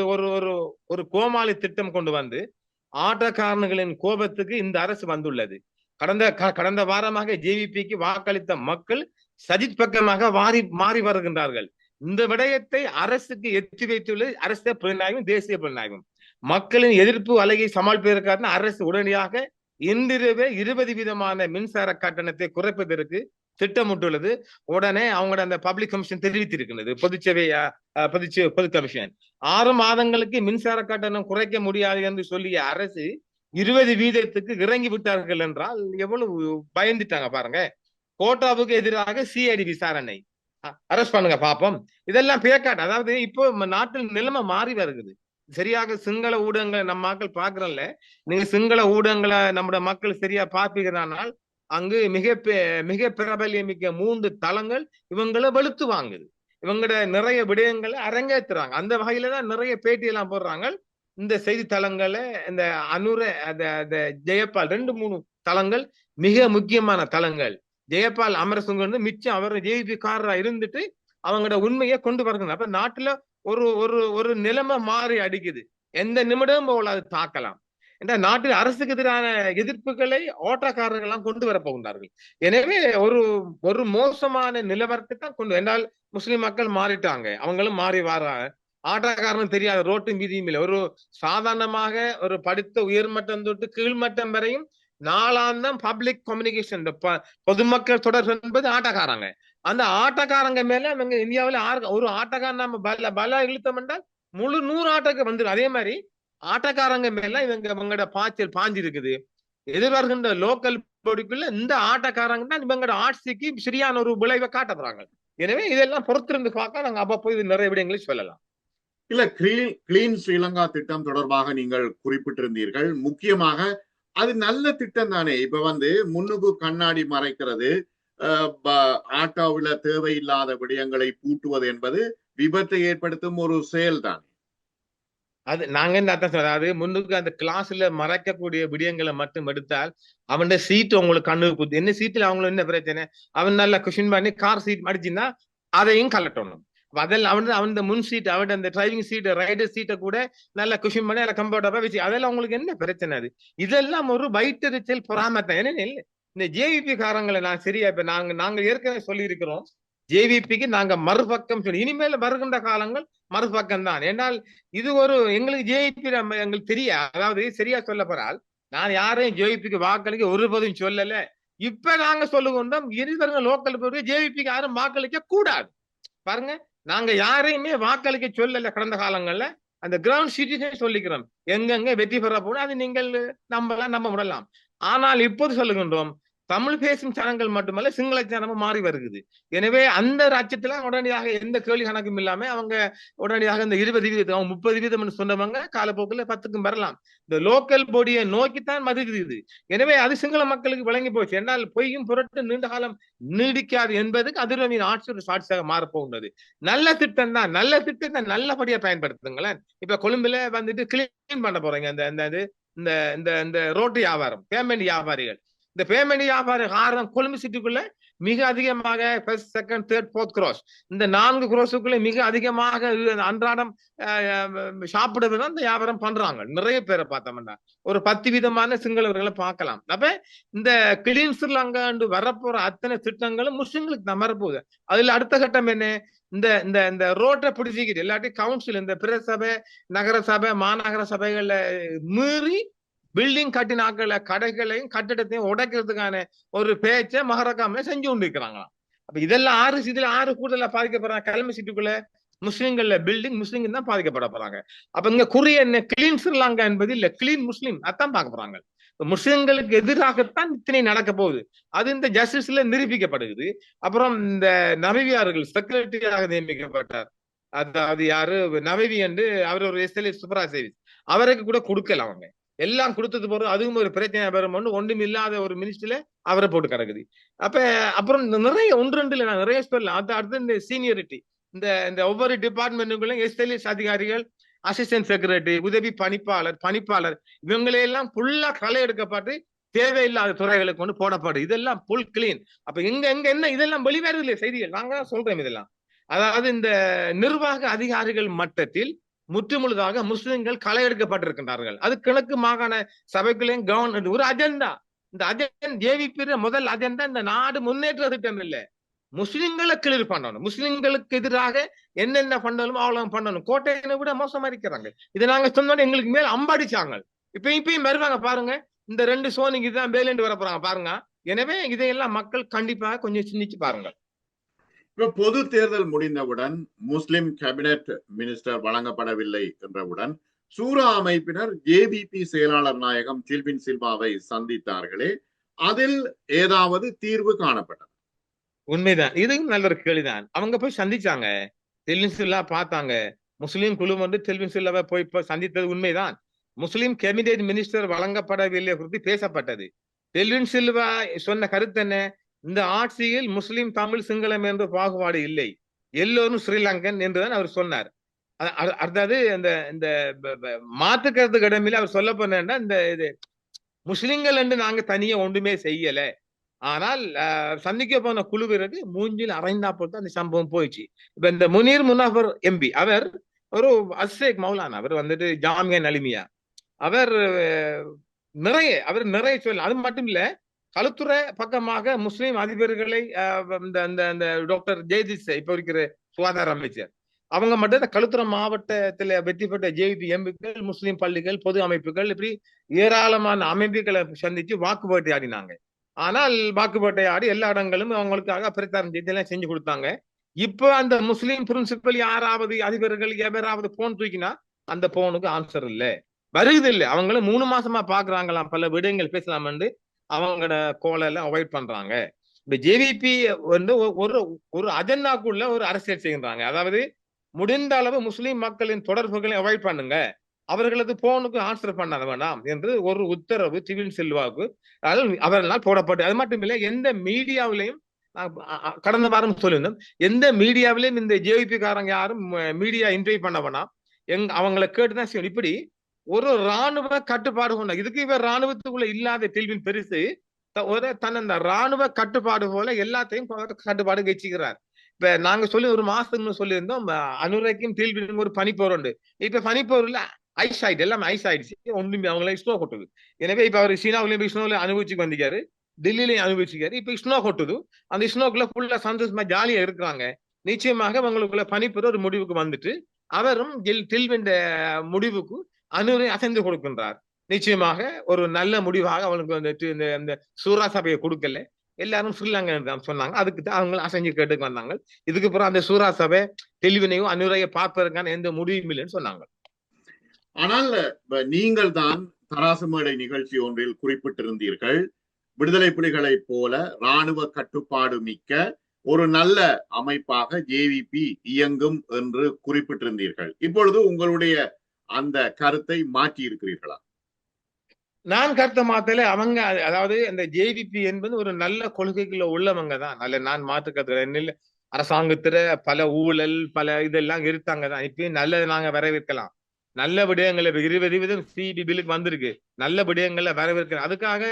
ஒரு கோமாளி திட்டம் கொண்டு வந்து ஆட்டக்காரர்களின் கோபத்துக்கு இந்த அரசு வந்துள்ளது. கடந்த வாரமாக ஜேவிபிக்கு வாக்களித்த மக்கள் சஜித் பக்கமாக மாறி வருகின்றார்கள். இந்த விடயத்தை அரசுக்கு எத்தி வைத்துள்ளது அரசு புலனாய்வும் தேசிய புலனாய்வும். மக்களின் எதிர்ப்பு அலையை சமாளிப்பதற்காக அரசு உடனடியாக இன்றிரவே 20% மின்சார கட்டணத்தை குறைப்பதற்கு திட்டமிட்டுள்ளது. உடனே அவங்களோட அந்த பப்ளிக் கமிஷன் தெரிவித்திருக்கிறது. பொது கமிஷன் 6 மாதங்களுக்கு மின்சார கட்டணம் குறைக்க முடியாது என்று சொல்லிய அரசு 20% இறங்கி விட்டார்கள் என்றால் எவ்வளவு பயந்துட்டாங்க பாருங்க. கோட்டாவுக்கு எதிராக சிஐடி விசாரணை, அரெஸ்ட் பண்ணுங்க பாப்போம். இதெல்லாம் பேக்காட்டு. அதாவது இப்போ நாட்டில் நிலைமை மாறி வருகிறது. சரியாக சிங்கள ஊடகங்களை நம்ம மக்கள் பாக்குறோம்ல, நீங்க சிங்கள ஊடகங்களை நம்முடைய மக்கள் சரியா பார்ப்பீங்கனால் அங்கு மிக பிரபலியமிக்க 3 தளங்கள் இவங்களை வெளுத்து வாங்குது. இவங்களோட நிறைய விடயங்களை அரங்கேற்றுறாங்க. அந்த வகையில தான் நிறைய பேட்டியெல்லாம் போடுறாங்க. இந்த செய்தி தளங்களை இந்த ஜெயபால் 2-3 தளங்கள் மிக முக்கியமான தளங்கள். ஜெயபால் அமரசுங்க மிச்சம் அவர் ஜேபி காரரா இருந்துட்டு அவங்களோட உண்மையை கொண்டு வருகிறாங்க. அப்ப நாட்டுல ஒரு நிலைமை மாறி அடிக்குது. எந்த நிமிடமும் போல அது தாக்கலாம். என்ற நாட்டில் அரசுக்கு எதிரான எதிர்ப்புகளை ஓட்டக்காரர்கள் எல்லாம் கொண்டு வர போகின்றார்கள். எனவே ஒரு மோசமான நிலவரத்தை தான் கொண்டு என்றால் முஸ்லிம் மக்கள் மாறிட்டாங்க, அவங்களும் மாறி வர்றாங்க. ஆட்டக்காரனும் தெரியாத ரோட்டு மீதியும் இல்லை. ஒரு சாதாரணமாக ஒரு படித்த உயர்மட்டம் தொட்டு கீழ்மட்டம் வரையும் நாளாந்தம் பப்ளிக் கம்யூனிகேஷன், பொதுமக்கள் தொடர்பு என்பது ஆட்டக்காரங்க. அந்த ஆட்டக்காரங்க மேல அவங்க இந்தியாவில ஒரு ஆட்டக்காரன் நம்ம பல இழுத்தம் என்றால் முழு 100 ஆட்டக்கு வந்துடும். அதே மாதிரி ஆட்டக்காரங்க மேல இவங்களோட பாஞ்சு இருக்குது. எதிர்வருகின்ற லோக்கல் பொடிக்குள்ள இந்த ஆட்டக்காரங்க தான் இவங்களோட ஆட்சிக்கு சரியான ஒரு விளைவை காட்டுறாங்க. எனவே இதெல்லாம் பொறுத்திருந்து பார்க்க நாங்க அப்பப்போ இது நிறைய விடயங்களை சொல்லலாம். இல்ல, கிளீன் ஸ்ரீலங்கா திட்டம் தொடர்பாக நீங்கள் குறிப்பிட்டிருந்தீர்கள். முக்கியமாக அது நல்ல திட்டம் தானே. இப்ப முன்னுக்கு கண்ணாடி மறைக்கிறது, ஆட்டோவில தேவையில்லாத விடயங்களை பூட்டுவது என்பது விபத்தை ஏற்படுத்தும் ஒரு செயல் தானே. அது நாங்க என்ன அர்த்தம் சொல்ற, அது முன்னுக்கு அந்த கிளாஸ்ல மறைக்கக்கூடிய விடயங்களை மட்டும் எடுத்தால் அவன் சீட் உங்களுக்கு கண்ணுக்கு குத்து. என்ன சீட்ல அவங்களுக்கு என்ன பிரச்சனை, அவன் நல்லா கொஷின் பண்ணி கார் சீட் மடிச்சுன்னா அதையும் கலட்டணும். அதெல்லாம் அவன் முன் சீட், அவன் அந்த டிரைவிங் சீட், ரைடர் சீட்டை கூட நல்லா குஷன் பண்ணி அதை கம்ஃபர்டபா வச்சு, அதெல்லாம் உங்களுக்கு என்ன பிரச்சனை? அது இதெல்லாம் ஒரு வயிற்றெரிச்சல் பொறாமத்தான். ஏன்னா இந்த ஜேவிபி காரங்களை நான் சரியா இப்ப நாங்க ஏற்கனவே சொல்லி இருக்கிறோம், ஜேவிபிக்கு நாங்க மறுபக்கம் சொல்லி இனிமேல் வருகின்ற காலங்கள் மறுபக்கம் தான். ஏன்னால் இது ஒரு எங்களுக்கு ஜேவிபி எங்களுக்கு தெரியாது. அதாவது சரியா சொல்ல போறால் நான் யாரையும் ஜேவிபிக்கு வாக்களிக்க ஒருபோதும் சொல்லல. இப்ப நாங்க சொல்லுகின்றோம் இருவருங்க லோக்கல் போய் ஜேவிபிக்கு யாரும் வாக்களிக்க கூடாது. பாருங்க, நாங்க யாரையுமே வாக்களிக்க சொல்லல. கடந்த காலங்கள்ல அந்த கிரவுண்ட் சிட்டிசன் சொல்லிக்கிறோம், எங்கெங்க வெற்றி பெற போன அது நீங்கள் நம்ப விடலாம். ஆனால் இப்போது சொல்லுகின்றோம், தமிழ் பேசும் சேனல்கள் மட்டுமல்ல சிங்கள சேனமும் மாறி வருகிறது. எனவே அந்த ராஜ்யத்துல உடனடியாக எந்த கேள்வி கணக்கும் இல்லாம அவங்க உடனடியாக இந்த 20% 30% சொன்னவங்க காலப்போக்கில் 10க்கும் வரலாம். இந்த லோக்கல் பாடியை நோக்கித்தான் மதுகிறது. எனவே அது சிங்கள மக்களுக்கு விளங்கி போச்சு. என்னால் பொய்யும் புரட்டு நீண்ட காலம் நீடிக்காது என்பதுக்கு அதிரவின் ஆட்சி சாட்சியாக மாறப்போகின்றது. நல்ல திட்டம் தான், நல்ல திட்டத்தை நல்லபடியா பயன்படுத்துங்களேன். இப்ப கொழும்புல வந்துட்டு கிளீன் பண்ண போறீங்க இந்த ரோட்டு வியாபாரம், பேமெண்ட் வியாபாரிகள். இந்த பேமெண்ட் வியாபார காரணம் கொழும்பு சிட்டிக்குள்ள மிக அதிகமாக first, second, third, fourth cross, இந்த 4 கிராஸுக்குள்ள மிக அதிகமாக அன்றாடம் சாப்பிடுறதுதான் இந்த வியாபாரம் பண்றாங்க. நிறைய பேரை பார்த்தோம்னா ஒரு 10 விதமான சிங்களவர்களை பார்க்கலாம். அப்ப இந்த கிளீன் ஸ்ரீலங்கா வரப்போற அத்தனை திட்டங்களும் முஸ்லிம்களுக்கு தான் வரப்போகுது. அதுல அடுத்த கட்டம் என்ன, இந்த ரோட்டை பிடிச்சிக்கிட்டு இல்லாட்டி கவுன்சில், இந்த பிரசபை, நகர சபை, மாநகர சபைகள்ல மீறி பில்டிங் கட்டினாக்கள கடைகளையும் கட்டிடத்தையும் உடைக்கிறதுக்கான ஒரு பேச்சை மகரகாம செஞ்சு கொண்டு இருக்கிறாங்களாம். அப்ப இதெல்லாம் இதுல 6 கூடுதலா பாதிக்கப்படுறாங்க. கிளம்பி சிட்டிக்குள்ள முஸ்லிம்கள்ல பில்டிங் முஸ்லிம் தான் பாதிக்கப்பட போறாங்க. அப்ப இங்க குறிய என்ன, கிளீன் ஸ்ரீலங்கா என்பது இல்ல, கிளீன் முஸ்லிம் அதான் பார்க்க போறாங்க. முஸ்லிம்களுக்கு எதிராகத்தான் இத்தனை நடக்க போகுது. அது இந்த ஜஸ்டிஸ்ல நிரூபிக்கப்படுகிறது. அப்புறம் இந்த நபிவியார்கள் செக்ரட்டரியாக நியமிக்கப்பட்டார். அதாவது யாரு நபவி என்று அவர் ஒரு எஸ்எல்ஏ சூப்பரா சேவிஸ், அவருக்கு கூட கொடுக்கல. அவங்க எல்லாம் கொடுத்தது போறோம், அதுவும் ஒரு பிரச்சனை வரும். ஒன்றும் இல்லாத ஒரு மினிஸ்டர்ல அவரை போட்டு கிடக்குது. அப்புறம் நிறைய ஒன்றுல நான் நிறைய சொல்லலாம். அடுத்து இந்த சீனியரிட்டி, இந்த ஒவ்வொரு டிபார்ட்மெண்ட்டுக்குள்ள எஸ்எல்எஸ் அதிகாரிகள், அசிஸ்டன்ட் செக்ரட்டரி, உதவி பணிப்பாளர் இவங்களையெல்லாம் ஃபுல்லா களை எடுக்கப்பட்டு தேவையில்லாத துறைகளுக்கு கொண்டு போடப்படு. இதெல்லாம் புல் கிளீன். அப்ப எங்க என்ன இதெல்லாம் வெளிவருது செய்திகள், நாங்க தான் சொல்றோம் இதெல்லாம். அதாவது இந்த நிர்வாக அதிகாரிகள் மட்டத்தில் முற்றுமுழுதாக முஸ்லிம்கள் களை எடுக்கப்பட்டிருக்கின்றார்கள். அது கிழக்கு மாகாண சபைகளையும் கவர்னர் ஒரு அஜெண்டா. இந்த அஜெண்டா ஜேவிபி முதல் அஜெண்டா இந்த நாடு முன்னேற்ற திட்டம் இல்ல, முஸ்லிம்களை கிளியர் பண்ணணும். முஸ்லிம்களுக்கு எதிராக என்னென்ன பண்ணணும் அவ்வளவு பண்ணணும். கோட்டையை விட மோசமா இருக்கிறாங்க. இதை நாங்க சொன்னோம், எங்களுக்கு மேல அம்பாடிச்சாங்க. இப்பயும் வருவாங்க பாருங்க, இந்த 2 சோனிக்கு தான் வேலைண்டு வர போறாங்க பாருங்க. எனவே இதையெல்லாம் மக்கள் கண்டிப்பாக கொஞ்சம் சிந்திச்சு பாருங்க. இப்ப பொது தேர்தல் முடிந்தவுடன் முஸ்லிம் கேபினெட் மினிஸ்டர் வழங்கப்படவில்லை என்றவுடன் சூரா அமைப்பினர் ஜேவிபி செயலாளர் நாயகம் டில்வின் சில்வாவை சந்தித்தார்களே, அதில் ஏதாவது தீர்வு காணப்பட்டது? உண்மைதான், இதுவும் நல்ல ஒரு கேள்விதான். அவங்க போய் சந்திச்சாங்க, டில்வின் சில்வா பார்த்தாங்க. முஸ்லிம் குழு வந்து டில்வின் சில்வாவை போய் சந்தித்தது உண்மைதான். முஸ்லிம் கேபினெட் மினிஸ்டர் வழங்கப்படவில்லை குறித்து பேசப்பட்டது. டில்வின் சில்வா சொன்ன கருத்து என்ன, இந்த ஆட்சியில் முஸ்லிம், தமிழ், சிங்களம் என்ற பாகுபாடு இல்லை, எல்லோரும் ஸ்ரீலங்கன் என்றுதான் அவர் சொன்னார். அதாவது இந்த மாற்று கருத்துக்கு இடமில்லை. அவர் சொல்ல போனா இது முஸ்லிம்கள் என்று நாங்க தனியா ஒன்றுமே செய்யல, ஆனால் சந்திக்க போன குழுவிற்கு மூஞ்சில் அரைந்தா போட்டு அந்த சம்பவம் போயிடுச்சு. இப்ப இந்த முனீர் முனாஃபர் எம்பி, அவர் ஒரு அஸ்ஸேக் மௌலானா, அவர் வந்துட்டு ஜாமியா நலிமியா, அவர் நிறைய சொல்ல. அது மட்டும் இல்ல, களுத்துறை பக்கமாக முஸ்லிம் அதிபர்களை இந்த டாக்டர் ஜெயதிஸ் இப்ப இருக்கிற சுகாதார அமைச்சர், அவங்க மட்டும் இந்த களுத்துறை மாவட்டத்துல வெற்றி பெற்ற ஜேவிபி எம்பிக்கள், முஸ்லிம் பள்ளிகள், பொது அமைப்புகள், இப்படி ஏராளமான அமைப்புகளை சந்திச்சு வாக்குப்பேட்டை ஆடினாங்க. ஆனால் வாக்குப்பேட்டை ஆடி எல்லா இடங்களும் அவங்களுக்காக பிரச்சாரம் செய்து எல்லாம் செஞ்சு கொடுத்தாங்க. இப்ப அந்த முஸ்லிம் பிரின்சிபல் யாராவது அதிபர்கள் எவராவது போன் தூக்கினா அந்த போனுக்கு ஆன்சர் இல்ல, வருது இல்லை. அவங்களும் 3 மாசமா பாக்குறாங்களாம், பல விடயங்கள் பேசலாம் என்று அவங்களோட கோலை எல்லாம் அவாய்ட் பண்றாங்க. இப்ப ஜேவிபி வந்து ஒரு அஜெண்டாக்குள்ள ஒரு அரசியல் செய்கின்றாங்க. அதாவது முடிந்த அளவு முஸ்லிம் மக்களின் தொடர்புகளை அவாய்ட் பண்ணுங்க, அவர்களது போனுக்கு ஆன்சர் பண்ண வேண்டாம் என்று ஒரு உத்தரவு டில்வின் சில்வாவுக்கு அவர்களால் போடப்பட்டு. அது மட்டும் இல்லை, எந்த மீடியாவிலையும் கடந்த வாரம் சொல்லியிருந்தோம், எந்த மீடியாவிலையும் இந்த ஜேவிபி காரங்க யாரும் மீடியா இன்டர்வியூ பண்ண வேணாம், அவங்களை கேட்டுதான் செய்யணும். இப்படி ஒரு ராணுவ கட்டுப்பாடு கொண்ட, இதுக்கு இவர் ராணுவத்துக்குள்ள இல்லாத டில்வின் பெருசு அந்த ராணுவ கட்டுப்பாடு போல எல்லாத்தையும் கட்டுப்பாடு வச்சுக்கிறார். இப்ப நாங்க சொல்லி ஒரு மாசத்துக்கு சொல்லியிருந்தோம், அனுரைக்கும் டில்வினும் ஒரு பனிப்போர் உண்டு. இப்ப பனிப்போர்ல ஐஸ் ஆயிடுச்சு, எல்லாம் ஐஸ் ஆயிடுச்சு, ஒன்றுமே அவங்கள ஸ்னோ கொட்டுது. எனவே இப்ப அவர் சீனாவிலையும் ஸ்னோல அனுபவிச்சு வந்திருக்காரு. டெல்லியிலையும் அனுபவிச்சிருக்காரு. இப்ப ஸ்னோ கொட்டுது, அந்த ஸ்னோக்குள்ள ஃபுல்லா சந்தோஷமா ஜாலியா இருக்கிறாங்க. நிச்சயமாக அவங்களுக்குள்ள பணிப்புற ஒரு முடிவுக்கு வந்துட்டு அவரும் டில்வின் முடிவுக்கு அனுரை அசைந்து கொடுக்கின்றார். நிச்சயமாக ஒரு நல்ல முடிவாக அவனுக்கு வந்துட்டு இந்த சூரா சபையை கொடுக்கல, எல்லாரும் ஸ்ரீலங்கா சொன்னாங்க. அதுக்கு தான் அவங்க அசைஞ்சு கேட்டுக்கு வந்தாங்க. இதுக்கு அப்புறம் அந்த சூரா சபை தெளிவினையும் அனுரையை பார்ப்பதற்கான எந்த முடிவும் இல்லைன்னு சொன்னாங்க. ஆனால் நீங்கள் தான் தராசு மேடை நிகழ்ச்சி ஒன்றில் குறிப்பிட்டிருந்தீர்கள், விடுதலை புலிகளைப் போல இராணுவ கட்டுப்பாடு மிக்க ஒரு நல்ல அமைப்பாக ஜேவிபி இயங்கும் என்று குறிப்பிட்டிருந்தீர்கள். இப்பொழுது உங்களுடைய அந்த கருத்தை மாற்றி இருக்கிறீர்களா? நான் கருத்தை மாத்தல. அவங்க அதாவது இந்த ஜேவிபி என்பது ஒரு நல்ல கொள்கைக்குள்ள உள்ளவங்க தான். நல்ல நான் மாற்று கருத்து அரசாங்கத்துல பல ஊழல் பல இதெல்லாம் இருக்காங்க தான். இப்பயும் நல்லது நாங்க வரவேற்கலாம். நல்ல விடயங்களை 20% சிபி பில்லுக்கு வந்திருக்கு. நல்ல விடயங்களை வரவேற்கலாம். அதுக்காக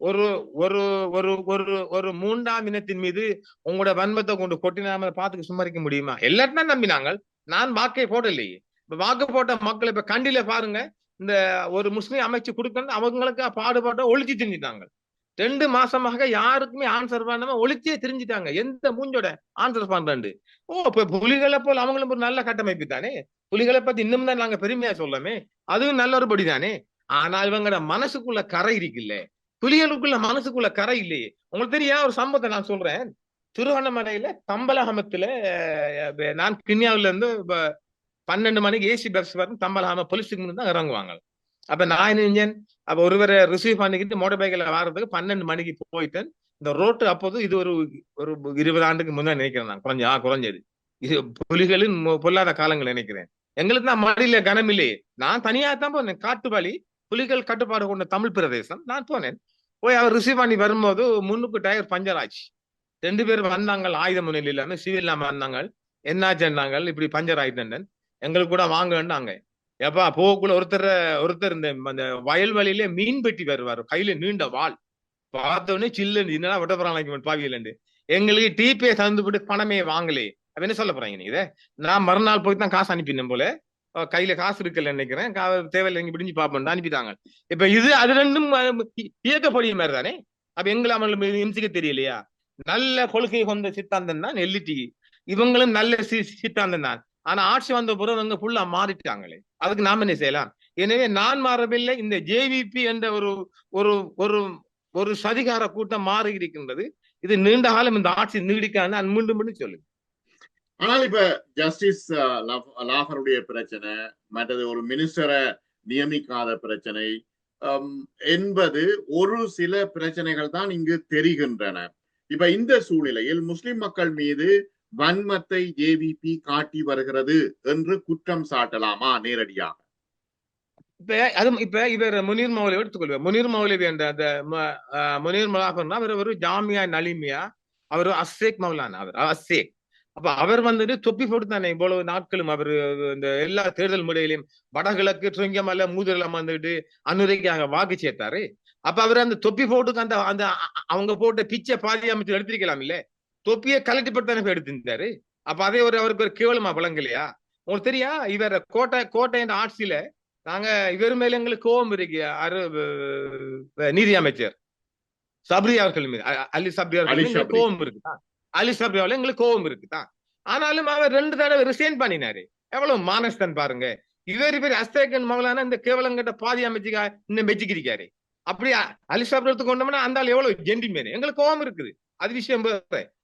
ஒரு ஒரு ஒரு ஒரு ஒரு மூன்றாம் இனத்தின் மீது உங்களோட வன்மத்தை கொண்டு கொட்டினாம பார்த்துக்க சும்மரிக்க முடியுமா? எல்லாத்தையும் நம்பினாங்க. நான் வாக்கை போடலையே. இப்ப வாக்கு போட்ட மக்கள் இப்ப கண்டில பாருங்க, இந்த ஒரு முஸ்லீம் அமைச்சு கொடுக்கணும் அவங்களுக்கு பாடுபாட்ட ஒழிச்சு தெரிஞ்சுட்டாங்க. 2 மாசமாக யாருக்குமே ஆன்சர் பண்ணாம ஒழிச்சே தெரிஞ்சுட்டாங்க. எந்த மூஞ்சோட ஆன்சர் பண்றாண்டு. இப்ப புலிகளை போல அவங்களும் ஒரு நல்ல கட்டமைப்பு தானே. புலிகளை பத்தி இன்னும் தான் நாங்க பெருமையா சொல்லமே, அதுவும் நல்ல ஒரு படி தானே. ஆனா இவங்களோட மனசுக்குள்ள கரை இருக்குல்ல, புலிகளுக்குள்ள மனசுக்குள்ள கரை இல்லையே. உங்களுக்கு தெரியும் ஒரு சம்பவத்தை நான் சொல்றேன். திருவண்ணாமலையில தம்பலகமத்துல நான் கிண்ணியாவில இருந்து 12 மணிக்கு ஏசி பஸ் வரும் தம்பலகாம போலீஸுக்கு முன்னாடி தான் இறங்குவாங்க. அப்ப நான் என்ன அப்ப ஒருவரை ரிசீவ் பண்ணிக்கிட்டு மோட்டர் பைக்ல வர்றதுக்கு 12 மணிக்கு போயிட்டேன். இந்த ரோட்டு அப்போது இது ஒரு 20 ஆண்டுக்கு முன்னாடி நினைக்கிறேன் நான், குறைஞ்சது இது புலிகளின் பொல்லாத காலங்கள் நினைக்கிறேன். எங்களுக்கு தான் மடியில கனம் இல்லையே. நான் தனியா தான் போனேன். காட்டு வழி புலிகள் கட்டுப்பாடு கொண்ட தமிழ் பிரதேசம். நான் போனேன். போய் அவர் ரிசீவ் பண்ணி வரும்போது முன்னுக்கு டயர் பஞ்சர் ஆச்சு. 2 பேரும் வந்தாங்க, ஆயுத முனையில் இல்லாம சிவில் இல்லாம வந்தாங்க. என்னாச்சுன்னாங்க, இப்படி பஞ்சர் ஆயிட்டேன், எங்களுக்கு கூட வாங்கன்னாங்க. எப்பா போக்குள்ள ஒருத்தர் இந்த வயல்வெளியில மீன் பெட்டி வருவாரு, கையில நீண்ட வாள். பார்த்தோன்னே சில்லுன்னு என்னடா விட்டப்புறம் பாவியிலண்டு எங்களுக்கு டிபியை தந்து விட்டு பணமே வாங்கலே. அப்ப என்ன சொல்ல போறாங்க நீங்க? நான் மறுநாள் போய் தான் காசு அனுப்பினேன் போல, கையில காசு இருக்குல்ல நினைக்கிறேன், தேவையில்லை இங்க பிடிஞ்சு பாப்பேன் அனுப்பிட்டாங்க. இப்ப இது அது ரெண்டும் இயக்கப்படிய மாதிரி தானே. அப்ப எங்களை அவங்களுக்கு எம்சிக்க தெரியலையா? நல்ல கொள்கை கொண்ட சித்தாந்தம் தான் எல்லிட்டி, இவங்களும் நல்ல சித்தாந்தம் தான். ஆனா ஆட்சி வந்த பிறகு அவங்க ஃபுல்லா மாறிட்டாங்களே, அதுக்கு நாம என்ன செய்யலாம்? எனவே நான் மாறவில்லை, இந்த ஜேவிபி என்ற ஒரு ஒரு ஒரு சதிகார கூட்டம் மாறி இருக்கின்றது. இது நீண்ட காலம் இந்த ஆட்சி நீடிக்காது நான் மீண்டும் மீண்டும் சொல்லுங்க. ஆனால் இப்ப ஜஸ்டிஸ் லாஃபருடைய பிரச்சனை, மற்றது ஒரு மினிஸ்டரை நியமிக்காத பிரச்சனை என்பது ஒரு சில பிரச்சனைகள் தான் இங்கு தெரிகின்றன. இப்ப இந்த சூழ்நிலையில் முஸ்லிம் மக்கள் மீது வன்மத்தை ஜேவிபி காட்டி வருகிறது என்று குற்றம் சாட்டலாமா நேரடியாக? இப்ப இவர் முனீர் மௌலவி எடுத்துக்கொள்வார். முனீர் மௌலவி என்ற அந்த முனீர் மலாஃபர்னா அவர் ஒரு ஜாமியா நலிமியா, அவர் அசேக் மௌலானா, அவர் அசேக். அப்ப அவர் வந்துட்டு தொப்பி போட்டு தானே இவ்வளவு நாட்களும் அவர் இந்த எல்லா தேர்தல் முறையிலையும் வடகிழக்கு சுங்கமல்ல மூதரெல்லாம் வந்துட்டு அனுரைக்காக வாக்கு சேர்த்தாரு. அப்ப அவர் அந்த தொப்பி போட்டுக்கு அந்த அவங்க போட்ட பிச்சை பாதி அமைச்சு எடுத்திருக்கலாம் இல்ல, தொப்பியை கலட்டிப்பட்டு எடுத்திருந்தாரு. அப்ப அதே அவருக்கு ஒரு கேவலமா பழங்கலையா? உங்களுக்கு தெரியா, இவர் கோட்டை என்ற ஆட்சியில நாங்க இவர் மேல எங்களுக்கு கோபம் இருக்கு. நீதி அமைச்சர் சப்ரி அவர்கள் மீது, அலி சப்ரி அவர்கள் கோபம் இருக்குதான். அலி சப்ரி அவர்கள் எங்களுக்கு கோபம் இருக்குதான். ஆனாலும் அவர் 2 தடவை ரிசைன் பண்ணினாரு. எவ்வளவு மானஸ்தான் பாருங்க. இவர் அஸ்தேகன் மகளான இந்த கேவலங்கிட்ட பாதி அமைச்சுக்கா இன்னும் மெச்சிக்கிறிக்காரு. அப்படியா அலி சப்ரி கொண்டோம்னா அந்த ஆள் எவ்வளவு ஜென்டிமேன், எங்களுக்கு கோபம் இருக்குது. அது விஷயம்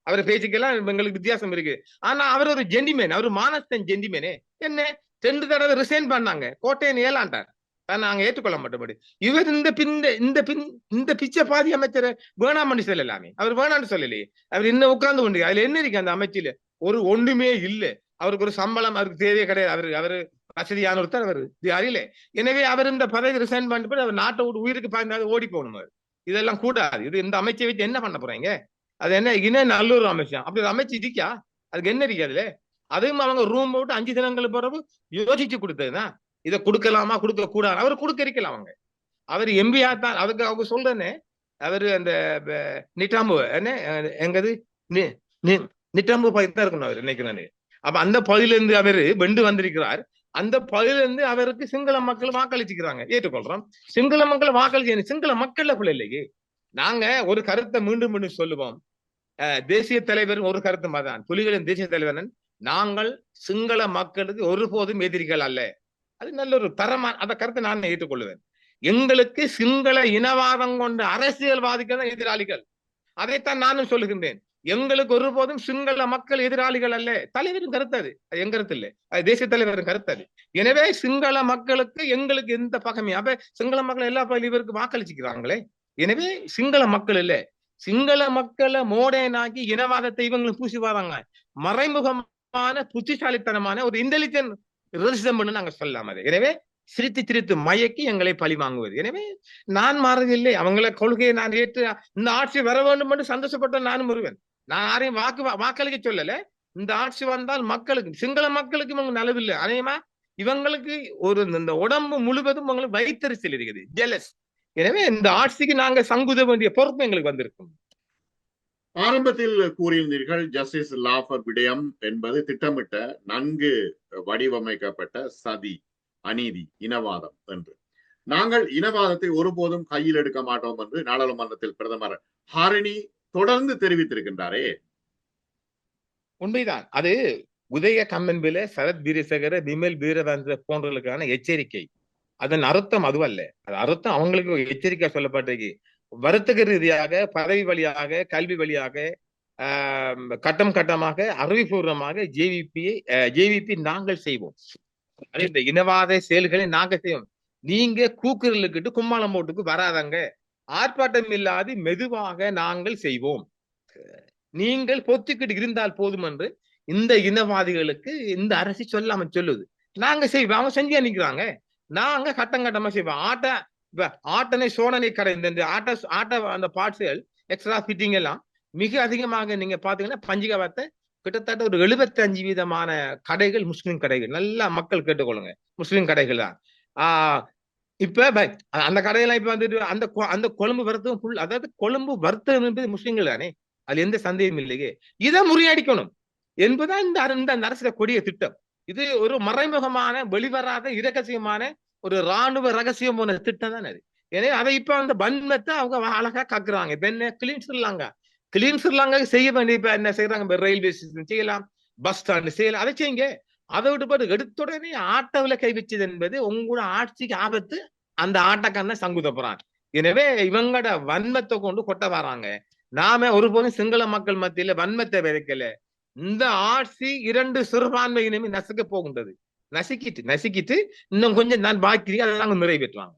அவர் பேச்சுக்கெல்லாம் எங்களுக்கு வித்தியாசம் இருக்கு. ஆனா அவர் ஒரு ஜென்டிமேன், அவர் மானஸ்தன் ஜென்டிமேனே. என்ன 2 தடவை ரிசைன் பண்ணாங்க, கோட்டையன் ஏலாண்டார். நாங்க ஏற்றுக்கொள்ள மாட்டோம். இவர் இந்த பிச்சை பாதி அமைச்சரை வேணாமன்னு சொல்லலாமே, அவர் வேணான்னு சொல்லலையே. அவர் இன்னும் உட்கார்ந்து கொண்டு அதுல என்ன இருக்கு அந்த அமைச்சில? ஒன்றுமே இல்லை. அவருக்கு ஒரு சம்பளம் அவருக்கு தேவையே கிடையாது. அவரு வசதியான ஒருத்தர், அவர் அறியல. எனவே அவர் இந்த பதவி ரிசைன் பண்ணிட்டு அவர் நாட்டை விட்டு உயிருக்கு பாய்ந்தாலும் ஓடி போகணும். அவர் இதெல்லாம் கூடாது. இது இந்த அமைச்சை வச்சு என்ன பண்ண போறீங்க? அது என்ன இன்னும் நல்லூர் அமைச்சா? அப்படி ஒரு அமைச்சு இருக்கா? அதுக்கு என்ன இருக்காதுல? அதுவும் அவங்க ரூம் போட்டு 5 தினங்கள் பிறகு யோசிச்சு கொடுத்ததுதான். இதை கொடுக்கலாமா கொடுக்க கூடாது, அவர் கொடுக்க இருக்கலாம். அவர் எம்பியா தான். அதுக்கு அவங்க சொல்றேன்னு அவரு அந்த நிட்டாம்பு என்ன எங்கது நிட்டாம்பு பகுதி தான் இருக்கணும் அவர் நினைக்கிறாரு. அப்ப அந்த பகுதியிலிருந்து அவரு வெண்டு வந்திருக்கிறார். அந்த பகுதியிலிருந்து அவருக்கு சிங்கள மக்கள் வாக்களிச்சுக்கிறாங்க. ஏற்றுக்கொள்றோம். சிங்கள மக்கள் வாக்களிச்சு சிங்கள மக்கள் பிள்ளை இல்லையே. நாங்க ஒரு கருத்தை மீண்டும் மீண்டும் சொல்லுவோம். தேசிய தலைவர் ஒரு கருத்து தான், புலிகளின் தேசிய தலைவரன், நாங்கள் சிங்கள மக்களுக்கு ஒருபோதும் எதிரிகள் அல்ல. அது நல்ல ஒரு தரமான அந்த கருத்தை நான் ஏற்றுக்கொள்வேன். எங்களுக்கு சிங்கள இனவாதம் கொண்ட அரசியல்வாதிகள் தான் எதிராளிகள். அதைத்தான் நானும் சொல்லுகின்றேன். எங்களுக்கு ஒருபோதும் சிங்கள மக்கள் எதிராளிகள் அல்ல. தலைவரின் கருத்து அது, என் கருத்து இல்லை, அது தேசிய தலைவரின் கருத்து அது. எனவே சிங்கள மக்களுக்கு எங்களுக்கு எந்த பகமையும், அப்ப சிங்கள மக்கள் எல்லா இவருக்கு வாக்களிச்சுக்கிறாங்களே. எனவே சிங்கள மக்கள் இல்லை, சிங்கள மக்களை மோடேனாக்கி இனவாதத்தை இவங்களும் பூசி வராங்க. மறைமுகமான புத்திசாலித்தனமான ஒரு இன்டெலிஜென்ட் ரசிசம் நாங்க சொல்லலாம் அது. எனவே சிரித்து சிரித்து மயக்கி எங்களை பழி வாங்குவது. எனவே நான் மாறவில்லை, அவங்கள கொள்கையை நான் ஏற்று இந்த ஆட்சி வர வேண்டும் என்று சந்தோஷப்பட்ட நானும் வருவேன். நான் யாரையும் வாக்களிக்க சொல்லல. இந்த ஆட்சி வந்தால் மக்களுக்கு, சிங்கள மக்களுக்கு இவங்க நலவில்லை. அதேமா இவங்களுக்கு ஒரு இந்த உடம்பு முழுவதும் உங்களுக்கு வைத்தறிச்சல் இருக்குது, ஜெலஸ். எனவே இந்த ஆட்சிக்கு நாங்க சங்குத வேண்டிய பொறுப்பு எங்களுக்கு வந்திருக்கும். ஆரம்பத்தில் கூறியிருந்தீர்கள் ஜஸ்டிஸ் லாஃபர் விடயம் என்பது திட்டமிட்ட, நன்கு வடிவமைக்கப்பட்ட சதி, அநீதி, இனவாதம் என்று. நாங்கள் இனவாதத்தை ஒருபோதும் கையில் எடுக்க மாட்டோம் என்று நாடாளுமன்றத்தில் பிரதமர் ஹாரினி தொடர்ந்து தெரிவித்திருக்கின்றாரே. உண்மைதான். அது உதய கம்மன்பில, சரத் வீரசேகர, விமல் வீரவேந்திர போன்றவர்களுக்கான எச்சரிக்கை. அதன் அர்த்தம் அதுவல்ல. அது அர்த்தம் அவங்களுக்கு எச்சரிக்கை சொல்லப்பட்டிருக்கு. வர்த்தக ரீதியாக, பதவி வழியாக, கல்வி வழியாக, கட்டம் கட்டமாக, அறிவுபூர்வமாக ஜேவிபி நாங்கள் செய்வோம். இந்த இனவாத செயல்களை நாங்க செய்வோம். நீங்க கூக்குரலுக்கிட்டு கும்மாளம் போட்டுக்கு வராதங்க, ஆர்ப்பாட்டம் இல்லாது மெதுவாக நாங்கள் செய்வோம், நீங்கள் பொத்துக்கிட்டு இருந்தால் போதும் என்று இந்த இனவாதிகளுக்கு இந்த அரசு சொல்லாம சொல்லுது. நாங்க செய்வோம், அவங்க செஞ்சு அனுக்கிறாங்க. நாங்க கட்டம் கட்டமா செய்வோம். ஆட்டனை சோழனை கடை, இந்த ஆட்ட அந்த பார்ட்ஸ்கள், எக்ஸ்ட்ரா ஃபிட்டிங் எல்லாம் மிக அதிகமாக நீங்க பாத்தீங்கன்னா பஞ்சிகாவத்தை கிட்டத்தட்ட ஒரு 75% கடைகள் முஸ்லிம் கடைகள். நல்லா மக்கள் கேட்டுக்கொள்ளுங்க, முஸ்லிம் கடைகள் தான். இப்ப அந்த கடையெல்லாம் இப்ப வந்துட்டு அந்த கொழும்பு வர்த்தகம் ஃபுல், அதாவது கொழும்பு வர்த்தகம் என்பது முஸ்லிம்கள் தானே, அது எந்த சந்தேகம் இல்லையே. இதை முறியடிக்கணும் என்பதுதான் இந்த அரசியல கொடிய திட்டம். இது ஒரு மறைமுகமான, வெளிவராத, இரகசியமான ஒரு ராணுவ ரகசியம் போன திட்டம் தான் அது. எனவே அதை இப்ப அந்த வன்மத்தை அவங்க அழகா காக்குறாங்க. இப்ப என்ன கிளீன் ஸ்ரீலங்கா செய்ய வேண்டிய இப்ப என்ன செய்யறாங்க, ரயில்வே ஸ்டேஷன் செய்யலாம், பஸ் ஸ்டாண்ட் செய்யலாம், அதை செய்யுங்க. அதை விட்டு எடுத்துடனே ஆட்டோவில கை வச்சது என்பது உங்களோட ஆட்சிக்கு ஆபத்து. அந்த ஆட்டக்காரன் தான் சங்குத போறான். எனவே இவங்களோட வன்மத்தை கொண்டு கொட்ட வராங்க. நாம ஒருபோதும் சிங்கள மக்கள் மத்தியில வன்மத்தை விதைக்கல. இந்த ஆட்சி 2 சிறுபான்மையினமே நசுக்க போகின்றது. நசுக்கிட்டு இன்னும் கொஞ்சம் நான் பாக்கி அதை நாங்கள் நிறைவேற்றுவாங்க.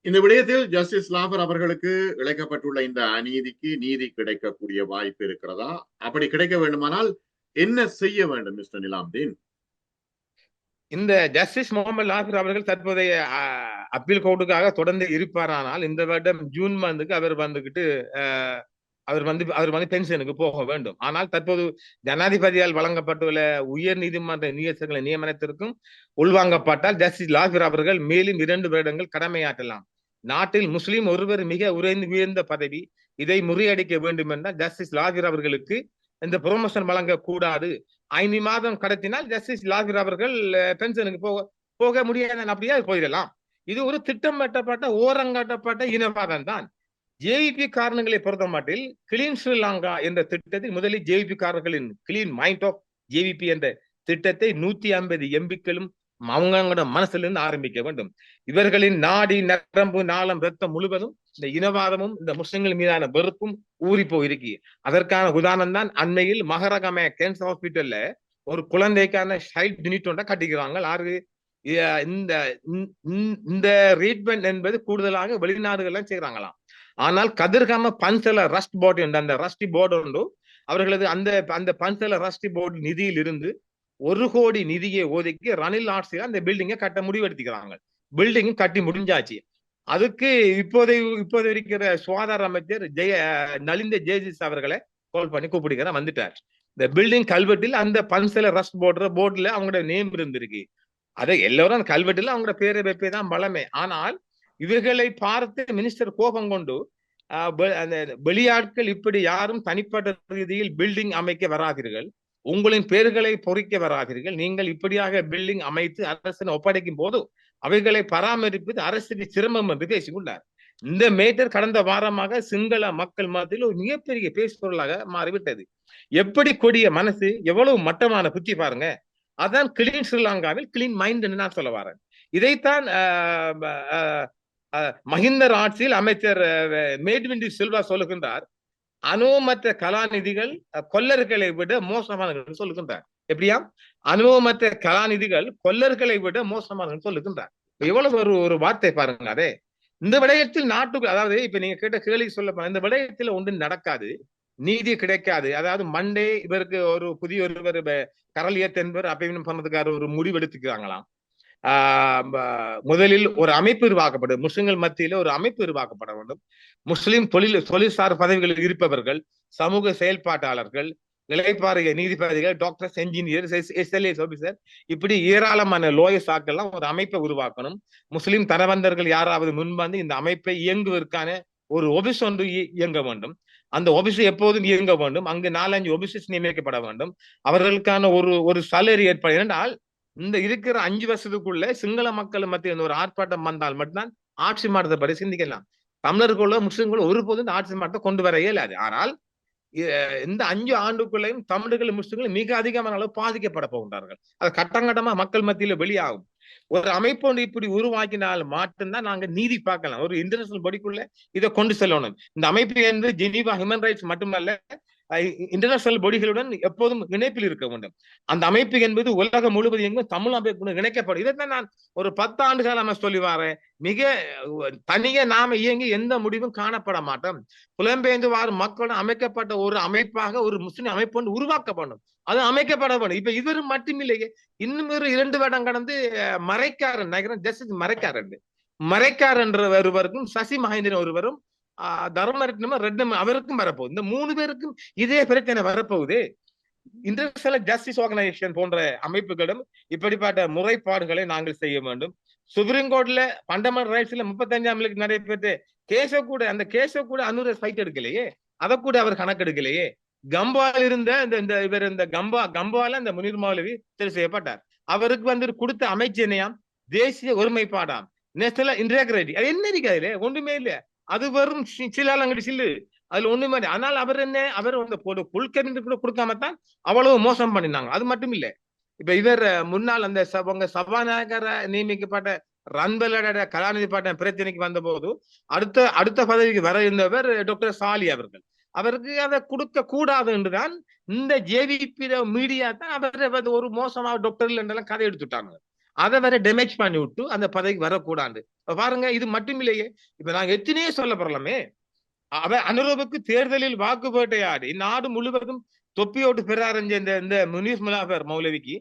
இந்த விடயத்தில் ஜஸ்டிஸ் லாஃபர் அவர்களுக்கு இழைக்கப்பட்டுள்ள இந்த அநீதிக்கு நீதி கிடைக்கக்கூடிய வாய்ப்பு இருக்கிறதா? அப்படி கிடைக்க வேண்டுமானால் என்ன செய்ய வேண்டும் மிஸ்டர் நிலாம்தீன்? இந்த ஜஸ்டிஸ் முகமது லாஃபர் அவர்கள் தற்போதைய அப்பீல் கோர்ட்டுக்காக தொடர்ந்து இருப்பாரானால் இந்த வருடம் ஜூன் மந்த்துக்கு அவர் வந்து பென்ஷனுக்கு போக வேண்டும். ஆனால் தற்போது ஜனாதிபதியால் வழங்கப்பட்டுள்ள உயர் நீதிமன்ற நீதிபதிகள் நியமனத்திற்கும் உள்வாங்கப்பட்டால் ஜஸ்டிஸ் லாஃபர் அவர்கள் மேலும் 2 வருடங்கள் கடமையாற்றலாம். நாட்டில் முஸ்லிம் ஒருவர் மிக உயர்ந்த பதவி. இதை முறியடிக்க வேண்டும் என்றால் ஜஸ்டிஸ் லாஃபர் அவர்களுக்கு இந்த ப்ரொமோஷன் வழங்கக்கூடாது. 5 மாதம் கடத்தினால் ஜஸ்டிஸ் லாஃபர் அவர்கள் பென்ஷனுக்கு போக முடியாது, அப்படியே போயிடலாம். இது ஒரு திட்டமிட்டப்பட்ட, ஓரங்கட்டப்பட்ட இனவாதம் தான். ஜேவிபி காரணங்களை பொறுத்த மாட்டில் கிளீன் ஸ்ரீலங்கா என்ற திட்டத்தில் முதலில் ஜேவிபி காரர்களின் கிளீன் மைண்ட் ஆஃப் ஜேவிபி என்ற திட்டத்தை 150 எம்பிக்களும் அவங்களோட மனசிலிருந்து ஆரம்பிக்க வேண்டும். இவர்களின் நாடி, நரம்பு, நாளம், ரத்தம் முழுவதும் இந்த இனவாதமும் இந்த முஸ்லிம்கள் மீதான வெறுப்பும் ஊறி போயிருக்கு. அதற்கான உதாரணம் தான் அண்மையில் மகரகம கேன்சர் ஹாஸ்பிட்டல்ல ஒரு குழந்தைக்கான சைல்ட் யூனிட் ஒன்றை கட்டிக்கிறாங்க. இந்த ட்ரீட்மெண்ட் என்பது கூடுதலாக வெளிநாடுகள் செய்யறாங்களாம். ஆனால் கதிர்காம பன்சல ரஸ்ட் போர்டு என்ற அந்த ரஸ்டி போர்டு உண்டு. அவர்களது அந்த பன்சல ரஸ்டி போர்டு நிதியில் இருந்து 1 கோடி நிதியை ஒதுக்கி ரணில் ஆட்சியில் அந்த பில்டிங்கை கட்ட முடிவெடுத்துக்கிறாங்க. பில்டிங்கும் கட்டி முடிஞ்சாச்சு. அதுக்கு இப்போது இருக்கிற சுகாதார அமைச்சர் நலிந்த ஜெயஜிஸ் அவர்களை கால் பண்ணி கூப்பிடுகிற வந்துட்டார். இந்த பில்டிங் கல்வெட்டில் அந்த பன்சல ரஸ்ட் போர்டுல அவங்களோட நேம் இருந்திருக்கு. அதை எல்லாரும் கல்வெட்டில் அவங்களோட பேரை வைப்பே தான் பலமே. ஆனால் இவர்களை பார்த்து மினிஸ்டர் கோபம் கொண்டு வெளியாட்கள் இப்படி யாரும் தனிப்பட்ட ரீதியில் பில்டிங் அமைக்க வராதீர்கள், உங்களின் பேர்களை பொறிக்க வராதீர்கள், நீங்கள் இப்படியாக பில்டிங் அமைத்து அரசனை ஒப்படைக்கும் போது அவைகளை பராமரிப்பது அரசுக்கு சிரமம் என்று பேசிக்கொண்டார். இந்த மேட்டர் கடந்த வாரமாக சிங்கள மக்கள் மத்தியில் ஒரு மிகப்பெரிய பேசுபொருளாக மாறிவிட்டது. எப்படி கொடிய மனசு, எவ்வளவு மட்டமான புத்தி பாருங்க. அதான் கிளீன் ஸ்ரீலங்காவில் கிளீன் மைண்ட் என்று நான் சொல்ல வரேன். இதைத்தான் மஹிந்தர் ஆட்சியில் அமைச்சர் மேட்விண்டி சில்வா சொல்லுகின்றார். அனுபவமற்ற கலாநிதிகள் கொல்லர்களை விட மோசமானவர்கள் சொல்லுகின்றார். எப்படியா? அனுபவமற்ற கலாநிதிகள் கொல்லர்களை விட மோசமானவர்கள் சொல்லுகின்றார். எவ்வளவு ஒரு வார்த்தை பாருங்க. அதே இந்த விடயத்தில் நாட்டுக்கு, அதாவது இப்ப நீங்க கேட்ட கேள்வி சொல்ல, இந்த விடயத்தில் ஒன்றும் நடக்காது, நீதி கிடைக்காது. அதாவது மண்டே இவருக்கு ஒரு புதிய ஒருவர் கரலியத் என்பவர் அப்பயும் பண்ணதுக்காக ஒரு முடிவு எடுத்துக்கிறாங்களாம். முதலில் ஒரு அமைப்பு உருவாக்கப்படும், முஸ்லிம்கள் மத்தியில ஒரு அமைப்பு உருவாக்கப்பட வேண்டும். முஸ்லிம் தொழில்சார் பதவிகளில் இருப்பவர்கள், சமூக செயல்பாட்டாளர்கள், இளைப்பாறைய நீதிபதிகள், டாக்டர்ஸ், என்ஜினியர், SLAs ஆபீசர், இப்படி ஏராளமான லோயர்ஸ் ஆக்கெல்லாம் ஒரு அமைப்பை உருவாக்கணும். முஸ்லிம் தனவந்தர்கள் யாராவது முன்வந்து இந்த அமைப்பை இயங்குவதற்கான ஒரு ஒபிஸ் ஒன்று இயங்க வேண்டும். அந்த ஒபிஸ் எப்போதும் இயங்க வேண்டும். அங்கு 4-5 ஒபிசஸ் நியமிக்கப்பட வேண்டும். அவர்களுக்கான ஒரு சலரி ஏற்பாடு. என்றால் இந்த இருக்கிற 5 வருஷத்துக்குள்ள சிங்கள மக்கள் மத்தியில் ஒரு ஆர்ப்பாட்டம் வந்தால் மட்டும்தான் ஆட்சி மாற்றத்தை பற்றி சிந்திக்கலாம். தமிழர்களோ முஸ்லிம்களோ ஒருபோதும் ஆட்சி மாற்றத்தை கொண்டு வர இயலாது. ஆனால் இந்த 5 ஆண்டுக்குள்ளையும் தமிழர்கள் முஸ்லிம்கள் மிக அதிகமான அளவு பாதிக்கப்பட போகின்றார்கள். அது கட்டங்கட்டமா மக்கள் மத்தியில வெளியாகும். ஒரு அமைப்பு ஒன்று இப்படி உருவாக்கினால் மட்டும்தான் நாங்க நீதி பார்க்கலாம். ஒரு இன்டர்நேஷனல் பாடிக்குள்ள இதை கொண்டு செல்லணும். இந்த அமைப்பு என்று ஜெனீவா ஹியூமன் ரைட்ஸ் மட்டுமல்ல, இன்டர்நேஷனல் பாடிகளுடன் எப்போதும் இணைப்பில் இருக்க வேண்டும். அந்த அமைப்பு என்பது உலகம் முழுவதும் எங்கும் தமிழ் அமைப்பு இணைக்கப்படும். இதைத்தான் நான் ஒரு 10 ஆண்டு காலமா சொல்லி வரேன். மிக தனியே நாம இயங்கி எந்த முடிவும் காணப்பட மாட்டோம். புலம்பெயர்ந்து வாரும் மக்களுடன் அமைக்கப்பட்ட ஒரு அமைப்பாக ஒரு முஸ்லிம் அமைப்பு ஒன்று உருவாக்கப்படும். அது அமைக்கப்பட வேண்டும். இப்ப இவர் மட்டுமில்லையே, இன்னும் ஒரு 2 வருடம் கடந்து மறைக்காரன் நகரம் ஜஸ்டிஸ் மறைக்கார் என்ற ஒருவருக்கும், சசி மகேந்திரன் ஒருவரும், தர்மரட்னம் ரெட்னம் அவருக்கும் வரப்போகுது. இந்த 3 பேருக்கும் இதே பிரச்சனை வரப்போகுது. இன்டர்நேஷனல் ஜஸ்டிஸ் ஆர்கனைசேஷன் போன்ற அமைப்புகளும் இப்படிப்பட்ட முறைப்பாடுகளை நாங்கள் செய்ய வேண்டும். சுப்ரீம் கோர்ட்ல ஃபண்டமெண்டல் ரைட்ஸ்ல 35ஆம் நடைபெற்ற அந்த கேஸ கூட அனுரஸ் ஃபைட் எடுக்கலையே, அதை கூட அவர் கணக்கெடுக்கலையே. கம்பால் இருந்த இந்த கம்பால இந்த முனீர் மௌலவி தெரிவு செய்யப்பட்டார். அவருக்கு கொடுத்த அமைச்சனையாம் தேசிய ஒருமைப்பாடாம், நேஷனல் இன்டெகிரிட்டி. அது என்ன இருக்கு? அதுல ஒன்றுமே இல்ல. அது வெறும் சிலாலங்கடி சில்லு, அதுல ஒண்ணுமே. ஆனால் அவர் புல்கரிந்து கூட கொடுக்காமத்தான் அவ்வளவு மோசம் பண்ணினாங்க. அது மட்டும் இல்ல, இப்ப இவர் முன்னால் அந்த சபாநாயகர நியமிக்கப்பட்ட ரன்பலோட கலாநிதி பாட்ட பிரச்சனைக்கு வந்த போது அடுத்த பதவிக்கு வர இருந்தவர் டாக்டர் சாலி அவர்கள். அவருக்கு அதை கொடுக்க கூடாது என்றுதான் இந்த JVP மீடியா தான் அவர் ஒரு மோசமாக டாக்டர் என்றெல்லாம் கதை எடுத்துட்டாங்க. அதை வேற டேமேஜ் பண்ணி விட்டு அந்த பதவிக்கு வரக்கூடாது. பாருங்க, இது மட்டும் இல்லையே, இப்ப நாங்க எத்தனையே சொல்ல போறலாமே. அவர் அனுரவுக்கு தேர்தலில் வாக்கு வேட்டையாடி நாடு முழுவதும் தொப்பியோட்டு பெறாரஞ்ச இந்த முனீர் முலாஃபர் மௌலவிக்கு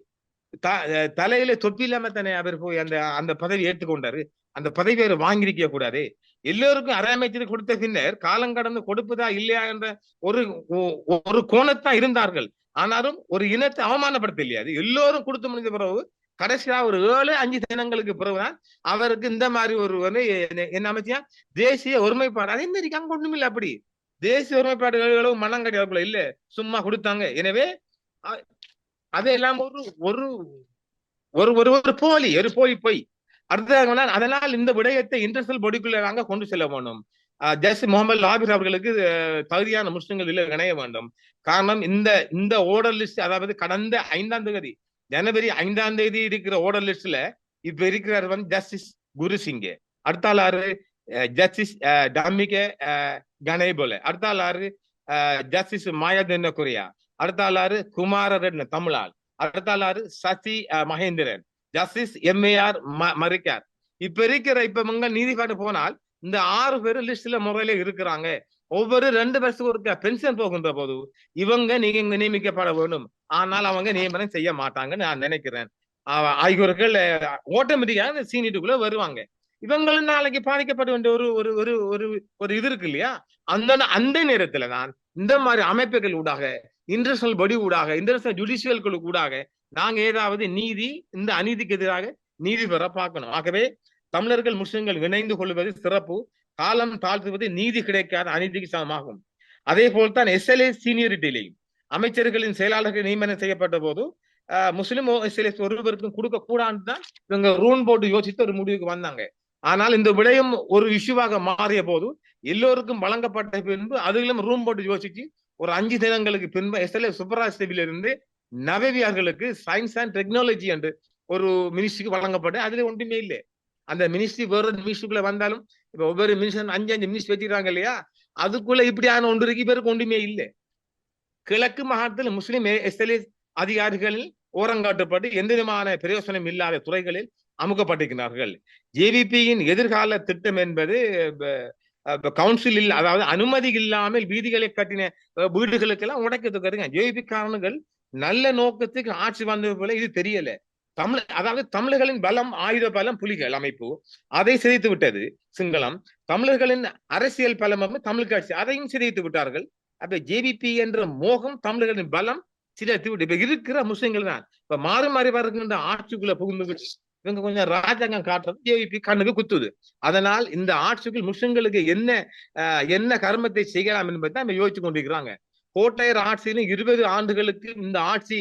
தலையில தொப்பி இல்லாம தானே அவர் போய் அந்த பதவி ஏற்றுக்கொண்டாரு. அந்த பதவி அவர் வாங்கியிருக்க கூடாது. எல்லோருக்கும் அரை அமைச்சர் கொடுத்த பின்னர் காலம் கடந்து கொடுப்பதா இல்லையா என்ற ஒரு கோணத்தான் இருந்தார்கள். ஆனாலும் ஒரு இனத்தை அவமானப்படுத்த இல்லையாது. எல்லோரும் கொடுத்து முடிஞ்ச பிறகு கடைசியா ஒரு 7-5 தினங்களுக்கு பிறகுதான் அவருக்கு இந்த மாதிரி ஒரு என்ன அமைச்சியா தேசிய ஒருமைப்பாடு. அதே மாதிரி அங்க ஒண்ணும் இல்லை. அப்படி தேசிய ஒருமைப்பாடு மனம் கிடையாது இல்ல, சும்மா கொடுத்தாங்க. எனவே அதெல்லாம் ஒரு போலி போய் அடுத்த. அதனால் இந்த விடயத்தை இன்டர்நேஷனல் பாடிக்குள்ள நாங்க கொண்டு செல்ல வேண்டும். ஜஸ்டிஸ் முகமது லாபிர் அவர்களுக்கு தகுதியான முஸ்லிம்கள் இணைய வேண்டும். காரணம், இந்த ஓர்டர் லிஸ்ட், அதாவது கடந்த 5ஆம் தேதி ஜனவரி 5ஆம் தேதி இருக்கிற ஓர்டர் லிஸ்ட்ல இப்ப இருக்கிறார் ஜஸ்டிஸ் குருசிங்கே, அடுத்தாளாரு ஜஸ்டிஸ் டாமிகே கணேபோல, அடுத்தாளாரு ஜஸ்டிஸ் மாயாதென்ன கொரியா, அடுத்தாளாரு குமார ரெட்ன தமிழால், அடுத்தாளாரு சசி மகேந்திரன், ஜஸ்டிஸ் MAR மரிக்கார். இப்ப நீதிபாட்டு போனால் இந்த 6 பேரு லிஸ்ட்ல முறையில இருக்கிறாங்க. ஒவ்வொரு 2 வருஷத்துக்கு ஒரு பென்ஷன் போகின்ற போது இவங்க நீங்க நியமிக்கப்பட வேண்டும். ஆனால் அவங்க நியமனம் செய்ய மாட்டாங்கன்னு நான் நினைக்கிறேன். ஆகியோர்கள் ஆட்டோமேட்டிக்காக சீனிட்டுக்குள்ள வருவாங்க. இவங்களும் நாளைக்கு பாதிக்கப்பட வேண்டிய ஒரு இது இருக்கு இல்லையா? அந்த நேரத்துல நான் இந்த மாதிரி அமைப்புகள் ஊடாக, இன்டர்நேஷனல் பாடி ஊடாக, இன்டர்நேஷனல் ஜுடிஷியல்களுக்கு ஊடாக நாங்க ஏதாவது இந்த அநீதிக்கு எதிராக நீதி பெற பார்க்கணும். ஆகவே தமிழர்கள் முஸ்லிம்கள் இணைந்து கொள்வது சிறப்பு. காலம் தாழ்த்துவது நீதி கிடைக்காத அநீதிக்கு சமமாகும். அதே போல்தான் SLA சீனியரிட்டிலையும் அமைச்சர்களின் செயலாளர்கள் நியமனம் செய்யப்பட்ட போது முஸ்லிம் SLA ஒருவருக்கும் கொடுக்க கூடாதுதான் இவங்க ரூன் போட்டு யோசித்து ஒரு முடிவுக்கு வந்தாங்க. ஆனால் இந்த விடயம் ஒரு இஷ்யூவாக மாறிய போது எல்லோருக்கும் வழங்கப்பட்ட பின்பு அதிலும் ரூம் போட்டு யோசிச்சு ஒரு 5 தினங்களுக்கு பின்பு SLA சுப்பராஜ் இருந்து நவவியார்களுக்கு சயின்ஸ் அண்ட் டெக்னாலஜி என்று ஒரு மினிஸ்ட்ரிக்கு வழங்கப்பட்டு அதுல ஒன்றுமே இல்லை. அந்த மினிஸ்ட்ரி வேற மினிஸ்ட்ரிக்குள்ள வந்தாலும் இப்ப ஒவ்வொரு மினிஸ்டர் 5 மினிஸ்ட்ரி வச்சிருக்காங்க இல்லையா, அதுக்குள்ள இப்படியான ஒன்று இருக்கு, பேருக்கு ஒன்றுமே இல்லை. கிழக்கு மாகாணத்தில் முஸ்லிம் SLA அதிகாரிகளில் ஓரங்காட்டப்பட்டு எந்த விதமான பிரயோசனம் இல்லாத துறைகளில் அமுக்கப்பட்டிருக்கிறார்கள். JVPயின் எதிர்கால திட்டம் என்பது கவுன்சிலில், அதாவது அனுமதி இல்லாமல் வீதிகளை கட்டின வீடுகளுக்கெல்லாம் உடைக்கிறதுக்கு JVP காரணங்கள் நல்ல நோக்கத்துக்கு ஆட்சி வந்தது போல இது தெரியல. அதாவது தமிழர்களின் பலம், ஆயுத பலம் புலிகள் அமைப்பு, அதை சிதைத்து விட்டது சிங்களம். தமிழர்களின் அரசியல் பலம் தமிழ் கட்சி, அதையும் சிதைத்து விட்டார்கள். அப்ப JVP என்ற மோகம் தமிழர்களின் பலம் சிதைத்து விட்டு இப்ப இருக்கிற முஸ்லிம்கள் தான் இப்ப மாறி மாறி வருகின்ற ஆட்சிக்குள்ள புகுந்து இவங்க கொஞ்சம் ராஜாங்கம் காட்டுறது JVP கண்ணுக்கு குத்துது. அதனால் இந்த ஆட்சிக்குள் முஸ்லிம்களுக்கு என்ன கர்மத்தை செய்யலாம் என்பதை நம்ம யோசிச்சு கொண்டிருக்கிறாங்க. கோட்டையர் ஆட்சியிலும் 20 ஆண்டுகளுக்கு இந்த ஆட்சி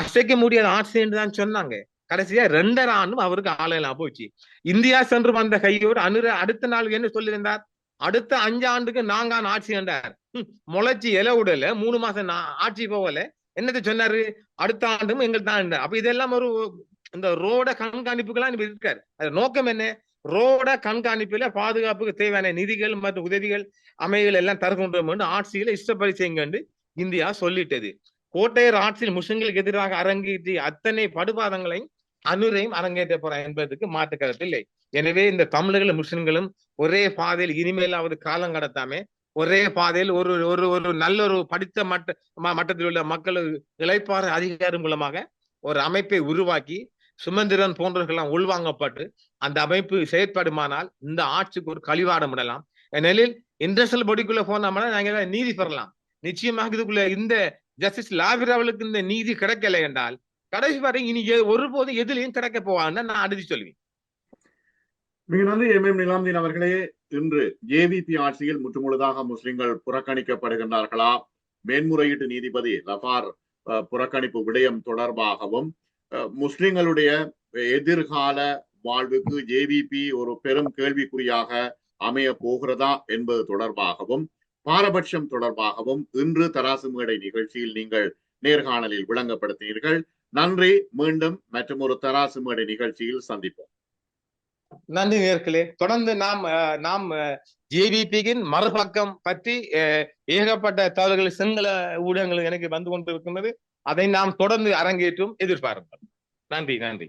அசைக்க முடியாத ஆட்சி என்று தான் சொன்னாங்க. கடைசியா 2.5 ஆண்டும் அவருக்கு ஆளெல்லாம் போச்சு. இந்தியா சென்று வந்த கையோடு அடுத்த நாள் என்ன சொல்லியிருந்தார், அடுத்த 5 ஆண்டுக்கு நாங்க ஆட்சி என்றார். முளைச்சி இலை உடல 3 மாசம் ஆட்சி போகல, என்னத்தை சொன்னாரு, அடுத்த ஆண்டும் எங்கள் தான். அப்ப இதெல்லாம் ஒரு இந்த ரோட கண்காணிப்புகள்லாம் இருக்காரு. அது நோக்கம் என்ன, ரோட கண்காணிப்புல பாதுகாப்புக்கு தேவையான நிதிகள் மற்றும் உதவிகள் அமைகள் எல்லாம் தரக்கொண்டு ஆட்சியில இஷ்டப்படி செய்யுங்க இந்தியா சொல்லிட்டது. கோட்டையர் ஆட்சியில் முஸ்லிம்களுக்கு எதிராக அரங்கேற்றி அத்தனை படுபாதங்களையும் அனுரையும் அரங்கேற்ற போற என்பதற்கு மாற்று கருத்து இல்லை. எனவே இந்த தமிழர்களும் முஸ்லிம்களும் ஒரே பாதையில் இனிமேலாவது காலம் கடத்தாம ஒரே பாதையில் ஒரு ஒரு நல்ல ஒரு படித்த மட்டத்தில் உள்ள மக்கள் இளைப்பாற அதிகாரம் மூலமாக ஒரு அமைப்பை உருவாக்கி சுமந்திரன் போன்றவர்கள்லாம் உள்வாங்கப்பட்டு அந்த அமைப்பு செயற்பாடுமானால் இந்த ஆட்சிக்கு ஒரு கழிவாடம் விடலாம். ஏனெனில் இன்டர்நேஷனல் பாடிக்குள்ள போனோம்னா நாங்க நீதி பெறலாம். நிச்சயமாக இதுக்குள்ள இந்த ஜஸ்டிஸ் லாவிராவலுக்கு இந்த நீதி கிடைக்கல என்றால் கடைசி வரை இனி ஒருபோதும் எதிலையும் கிடைக்க போவான்னு நான் அடுத்து சொல்லுவேன். மிக நன்றி MM நிலாம்தீன் அவர்களே. இன்று JVP ஆட்சியில் முற்றுமுழுதாக முஸ்லிம்கள் புறக்கணிக்கப்படுகின்றார்களா, மேன்முறையீட்டு நீதிபதி லஃபார் புறக்கணிப்பு விடயம் தொடர்பாகவும் முஸ்லிம்களுடைய எதிர்கால வாழ்வுக்கு JVP ஒரு பெரும் கேள்விக்குறியாக அமைய போகிறதா என்பது தொடர்பாகவும் பாரபட்சம் தொடர்பாகவும் இன்று தராசு மேடை நிகழ்ச்சியில் நீங்கள் நேர்காணலில் விளங்கப்படுத்தினீர்கள். நன்றி. மீண்டும் மற்றும் ஒரு தராசு மேடை நிகழ்ச்சியில் சந்திப்போம். நன்றி நேர்களே. தொடர்ந்து நாம் JVPயின் மறுபக்கம் பற்றி ஏகப்பட்ட தகவல்கள் சிங்கள ஊடகங்கள் எனக்கு வந்து கொண்டிருக்கின்றது. அதை நாம் தொடர்ந்து அரங்கேற்றும் எதிர்பார்ப்போம். நன்றி.